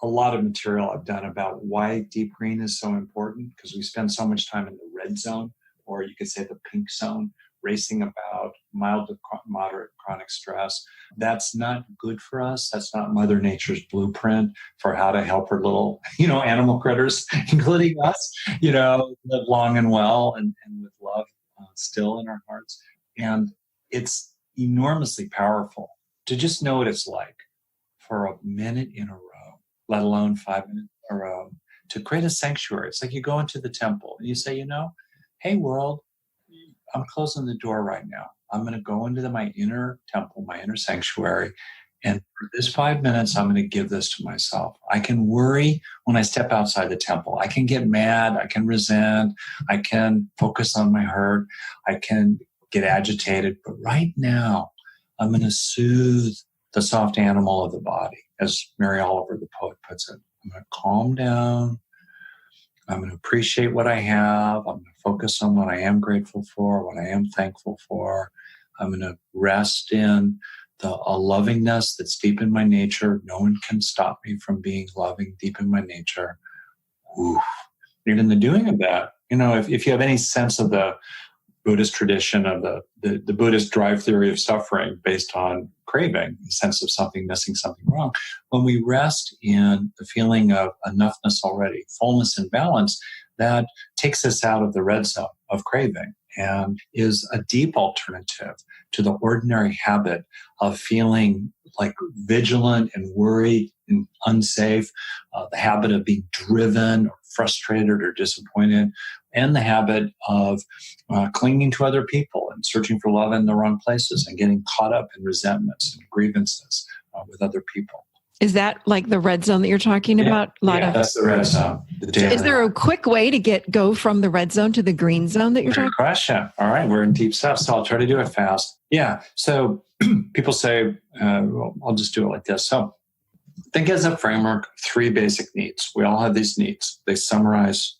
a lot of material I've done about why deep green is so important, because we spend so much time in the red zone, or you could say the pink zone, racing about mild to moderate chronic stress. That's not good for us. That's not Mother Nature's blueprint for how to help her little, animal critters, including us, live long and well and with love still in our hearts. And it's enormously powerful to just know what it's like for a minute in a row, let alone 5 minutes in a row, to create a sanctuary. It's like you go into the temple and you say, hey, world, I'm closing the door right now. I'm going to go into my inner temple, my inner sanctuary. And for this 5 minutes, I'm going to give this to myself. I can worry when I step outside the temple. I can get mad. I can resent. I can focus on my hurt. I can get agitated. But right now, I'm going to soothe the soft animal of the body, as Mary Oliver, the poet, puts it. I'm going to calm down. I'm going to appreciate what I have. I'm going to focus on what I am grateful for, what I am thankful for. I'm going to rest in a lovingness that's deep in my nature. No one can stop me from being loving deep in my nature. Oof. Even the doing of that, if you have any sense of the Buddhist tradition of the Buddhist drive theory of suffering based on craving, the sense of something missing, something wrong. When we rest in the feeling of enoughness already, fullness and balance, that takes us out of the red zone of craving and is a deep alternative to the ordinary habit of feeling like vigilant and worried and unsafe, the habit of being driven or frustrated or disappointed, and the habit of clinging to other people and searching for love in the wrong places and getting caught up in resentments and grievances with other people. Is that like the red zone that you're talking about? That's the red zone. Is there a quick way to go from the red zone to the green zone that you're talking about? Good question. All right, we're in deep stuff, so I'll try to do it fast. Yeah, so people say, I'll just do it like this. So think as a framework, 3 basic needs. We all have these needs. They summarize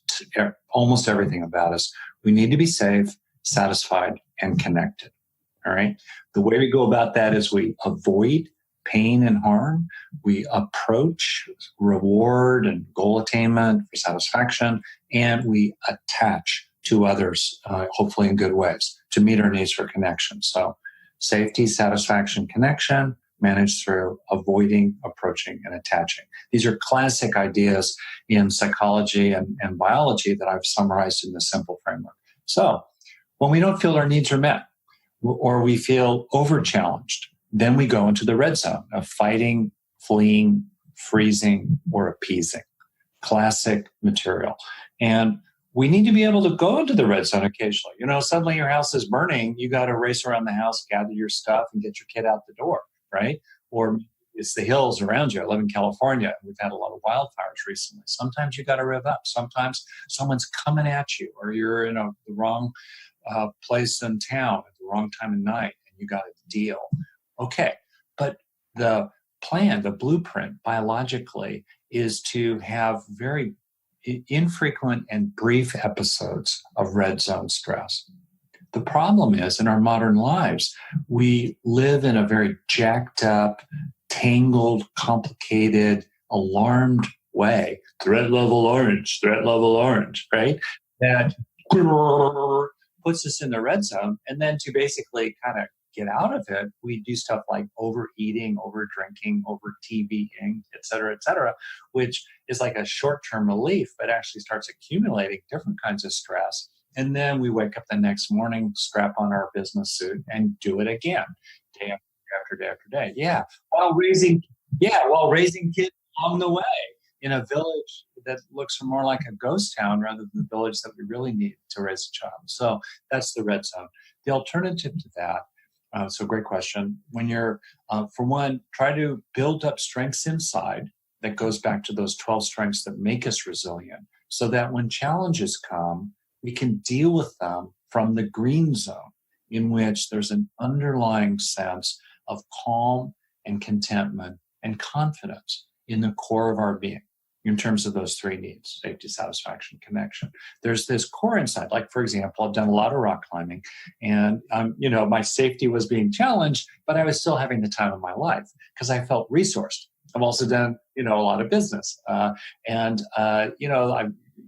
almost everything about us. We need to be safe, satisfied, and connected. All right. The way we go about that is we avoid pain and harm. We approach reward and goal attainment for satisfaction, and we attach to others, hopefully in good ways, to meet our needs for connection. So safety, satisfaction, connection, managed through avoiding, approaching, and attaching. These are classic ideas in psychology and biology that I've summarized in this simple framework. So when we don't feel our needs are met or we feel over-challenged, then we go into the red zone of fighting, fleeing, freezing, or appeasing. Classic material. And we need to be able to go into the red zone occasionally. Suddenly your house is burning. You got to race around the house, gather your stuff, and get your kid out the door, right? Or it's the hills around you. I live in California. We've had a lot of wildfires recently. Sometimes you got to rev up. Sometimes someone's coming at you, or you're in the wrong place in town at the wrong time of night, and you got to deal. Okay, but the plan, the blueprint biologically is to have very infrequent and brief episodes of red zone stress. The problem is in our modern lives, we live in a very jacked up, tangled, complicated, alarmed way. Threat level orange, right? That puts us in the red zone. And then to basically kind of get out of it, we do stuff like overeating, over drinking, over TVing, et cetera, which is like a short-term relief, but actually starts accumulating different kinds of stress. And then we wake up the next morning, strap on our business suit, and do it again, day after day after day. Yeah, while raising kids along the way in a village that looks more like a ghost town rather than the village that we really need to raise a child. So that's the red zone. The alternative to that. So great question. When you're, for one, try to build up strengths inside that goes back to those 12 strengths that make us resilient so that when challenges come, we can deal with them from the green zone in which there's an underlying sense of calm and contentment and confidence in the core of our being in terms of those three needs: safety, satisfaction, connection. There's this core inside. Like, for example, I've done a lot of rock climbing and, my safety was being challenged, but I was still having the time of my life because I felt resourced. I've also done, a lot of business.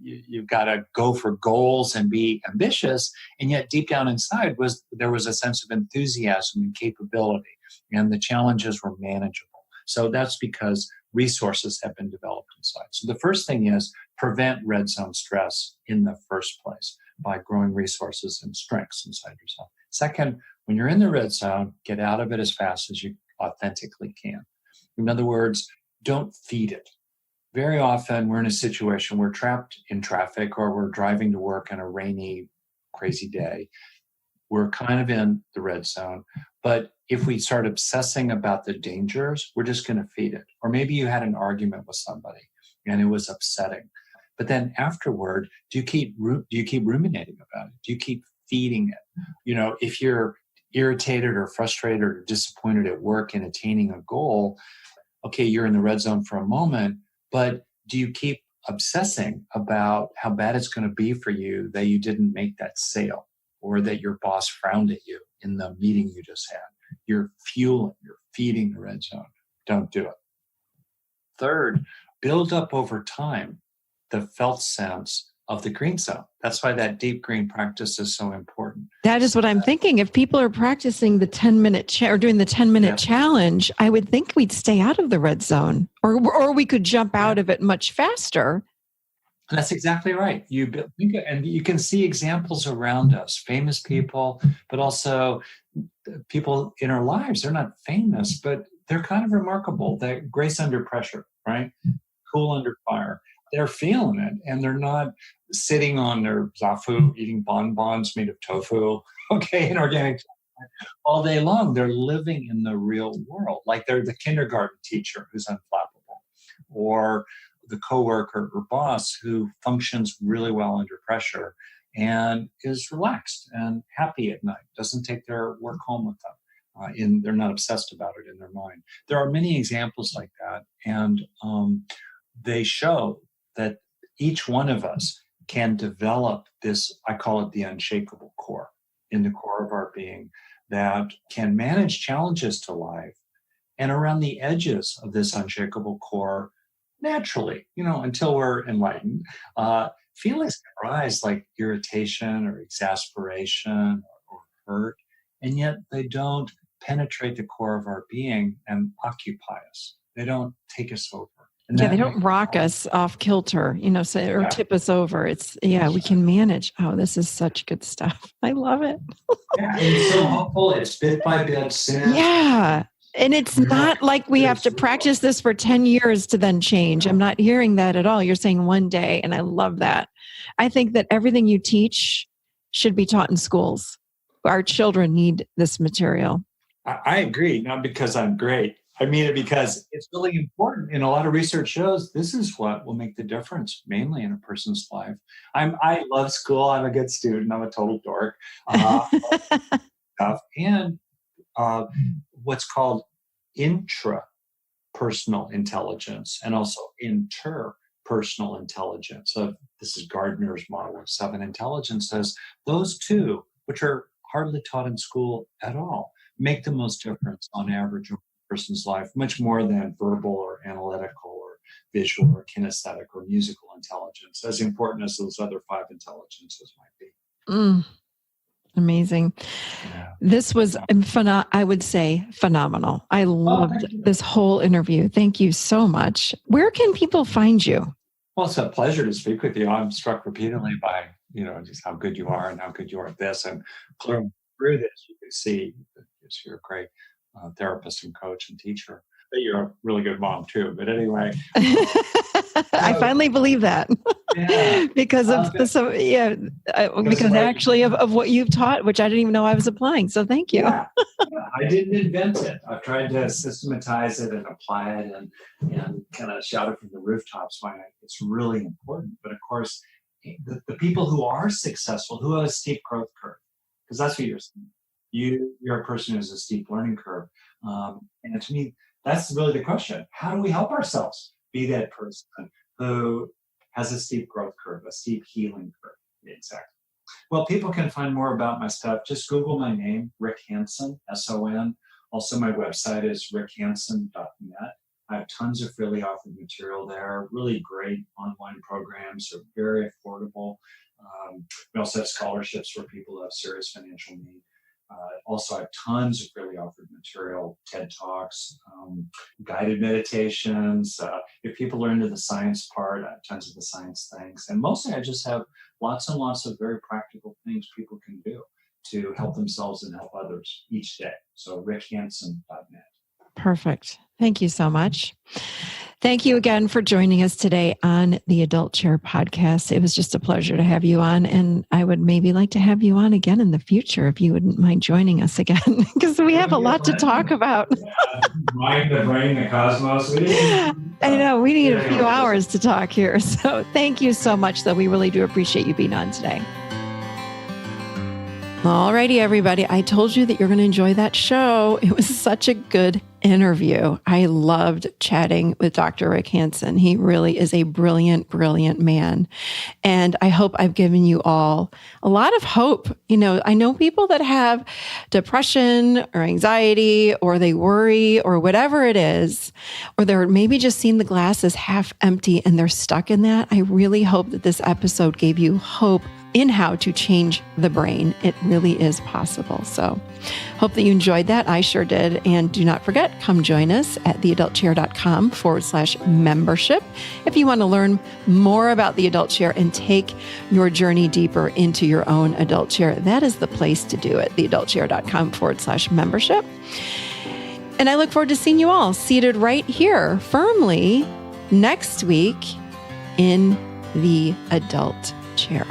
You've got to go for goals and be ambitious. And yet deep down inside there was a sense of enthusiasm and capability, and the challenges were manageable. So that's because resources have been developed inside. So the first thing is prevent red zone stress in the first place by growing resources and strengths inside yourself. Second, when you're in the red zone, get out of it as fast as you authentically can. In other words, don't feed it. Very often we're in a situation, we're trapped in traffic or we're driving to work on a rainy, crazy day. We're kind of in the red zone. But if we start obsessing about the dangers, we're just going to feed it. Or maybe you had an argument with somebody and it was upsetting. But then afterward, do you keep ruminating about it? Do you keep feeding it? If you're irritated or frustrated or disappointed at work in attaining a goal, okay, you're in the red zone for a moment, but do you keep obsessing about how bad it's going to be for you that you didn't make that sale or that your boss frowned at you in the meeting you just had? You're feeding the red zone. Don't do it. Third, build up over time the felt sense of the green zone. That's why that deep green practice is so important. That is what I'm thinking. If people are practicing the 10-minute or doing the 10-minute challenge, I would think we'd stay out of the red zone, or we could jump out of it much faster. And that's exactly right. And you can see examples around us, famous people, but also people in our lives. They're not famous, but they're kind of remarkable. They grace under pressure, right? Cool under fire. They're feeling it, and they're not sitting on their zafu eating bonbons made of tofu, and organic all day long. They're living in the real world, like they're the kindergarten teacher who's unflappable, or the coworker or boss who functions really well under pressure and is relaxed and happy at night, doesn't take their work home with them. They're not obsessed about it in their mind. There are many examples like that, and they show that each one of us can develop this, I call it the unshakable core, in the core of our being that can manage challenges to life. And around the edges of this unshakable core, naturally, until we're enlightened, feelings can arise like irritation or exasperation or hurt, and yet they don't penetrate the core of our being and occupy us. They don't take us over. And they don't rock us off kilter, or tip us over. We can manage. Oh, this is such good stuff. I love it. Yeah, it's so helpful. It's bit by bit. Yeah. And it's not like we have to practice this for 10 years to then change. I'm not hearing that at all. You're saying one day, and I love that. I think that everything you teach should be taught in schools. Our children need this material. I agree, not because I'm great. I mean it because it's really important. And a lot of research shows this is what will make the difference, mainly in a person's life. I love school. I'm a good student. I'm a total dork. And what's called intrapersonal intelligence and also interpersonal intelligence. So this is Gardner's model of 7 intelligences. Those two, which are hardly taught in school at all, make the most difference on average in a person's life, much more than verbal or analytical or visual or kinesthetic or musical intelligence, as important as those other 5 intelligences might be. Amazing. Yeah. This was, I would say, phenomenal. I loved this whole interview. Thank you so much. Where can people find you? Well, it's a pleasure to speak with you. I'm struck repeatedly by, just how good you are and how good you are at this. And clearly through this, you can see that you're a great therapist and coach and teacher. That you're a really good mom too. But anyway. I finally believe that because of because actually of what you've taught, which I didn't even know I was applying. So thank you. Yeah. I didn't invent it. I've tried to systematize it and apply it and kind of shout it from the rooftops why it's really important. But of course, the people who are successful, who have a steep growth curve, because that's what you're saying. You're a person who has a steep learning curve. And to me, that's really the question. How do we help ourselves be that person who has a steep growth curve, a steep healing curve? Exactly. Well, people can find more about my stuff. Just Google my name, Rick Hanson, S-O-N. Also, my website is rickhanson.net. I have tons of freely offered material there, really great online programs. They're very affordable. We also have scholarships for people who have serious financial need. Also, I have tons of freely offered material, TED Talks, guided meditations. If people are into the science part, I have tons of the science things. And mostly I just have lots and lots of very practical things people can do to help themselves and help others each day. So rickhanson.net. Perfect. Thank you so much. Thank you again for joining us today on the Adult Chair podcast. It was just a pleasure to have you on, and I would maybe like to have you on again in the future if you wouldn't mind joining us again, because we have a lot to talk about. Mind, the brain, the cosmos. I know, we need a few hours to talk here. So thank you so much, though. We really do appreciate you being on today. Alrighty, everybody. I told you that you're going to enjoy that show. It was such a good interview. I loved chatting with Dr. Rick Hanson. He really is a brilliant, brilliant man. And I hope I've given you all a lot of hope. I know people that have depression or anxiety, or they worry, or whatever it is, or they're maybe just seeing the glass as half empty and they're stuck in that. I really hope that this episode gave you hope in how to change the brain. It really is possible. So hope that you enjoyed that. I sure did. And do not forget, come join us at theadultchair.com/membership. If you want to learn more about the Adult Chair and take your journey deeper into your own adult chair, that is the place to do it. theadultchair.com/membership. And I look forward to seeing you all seated right here firmly next week in the Adult Chair.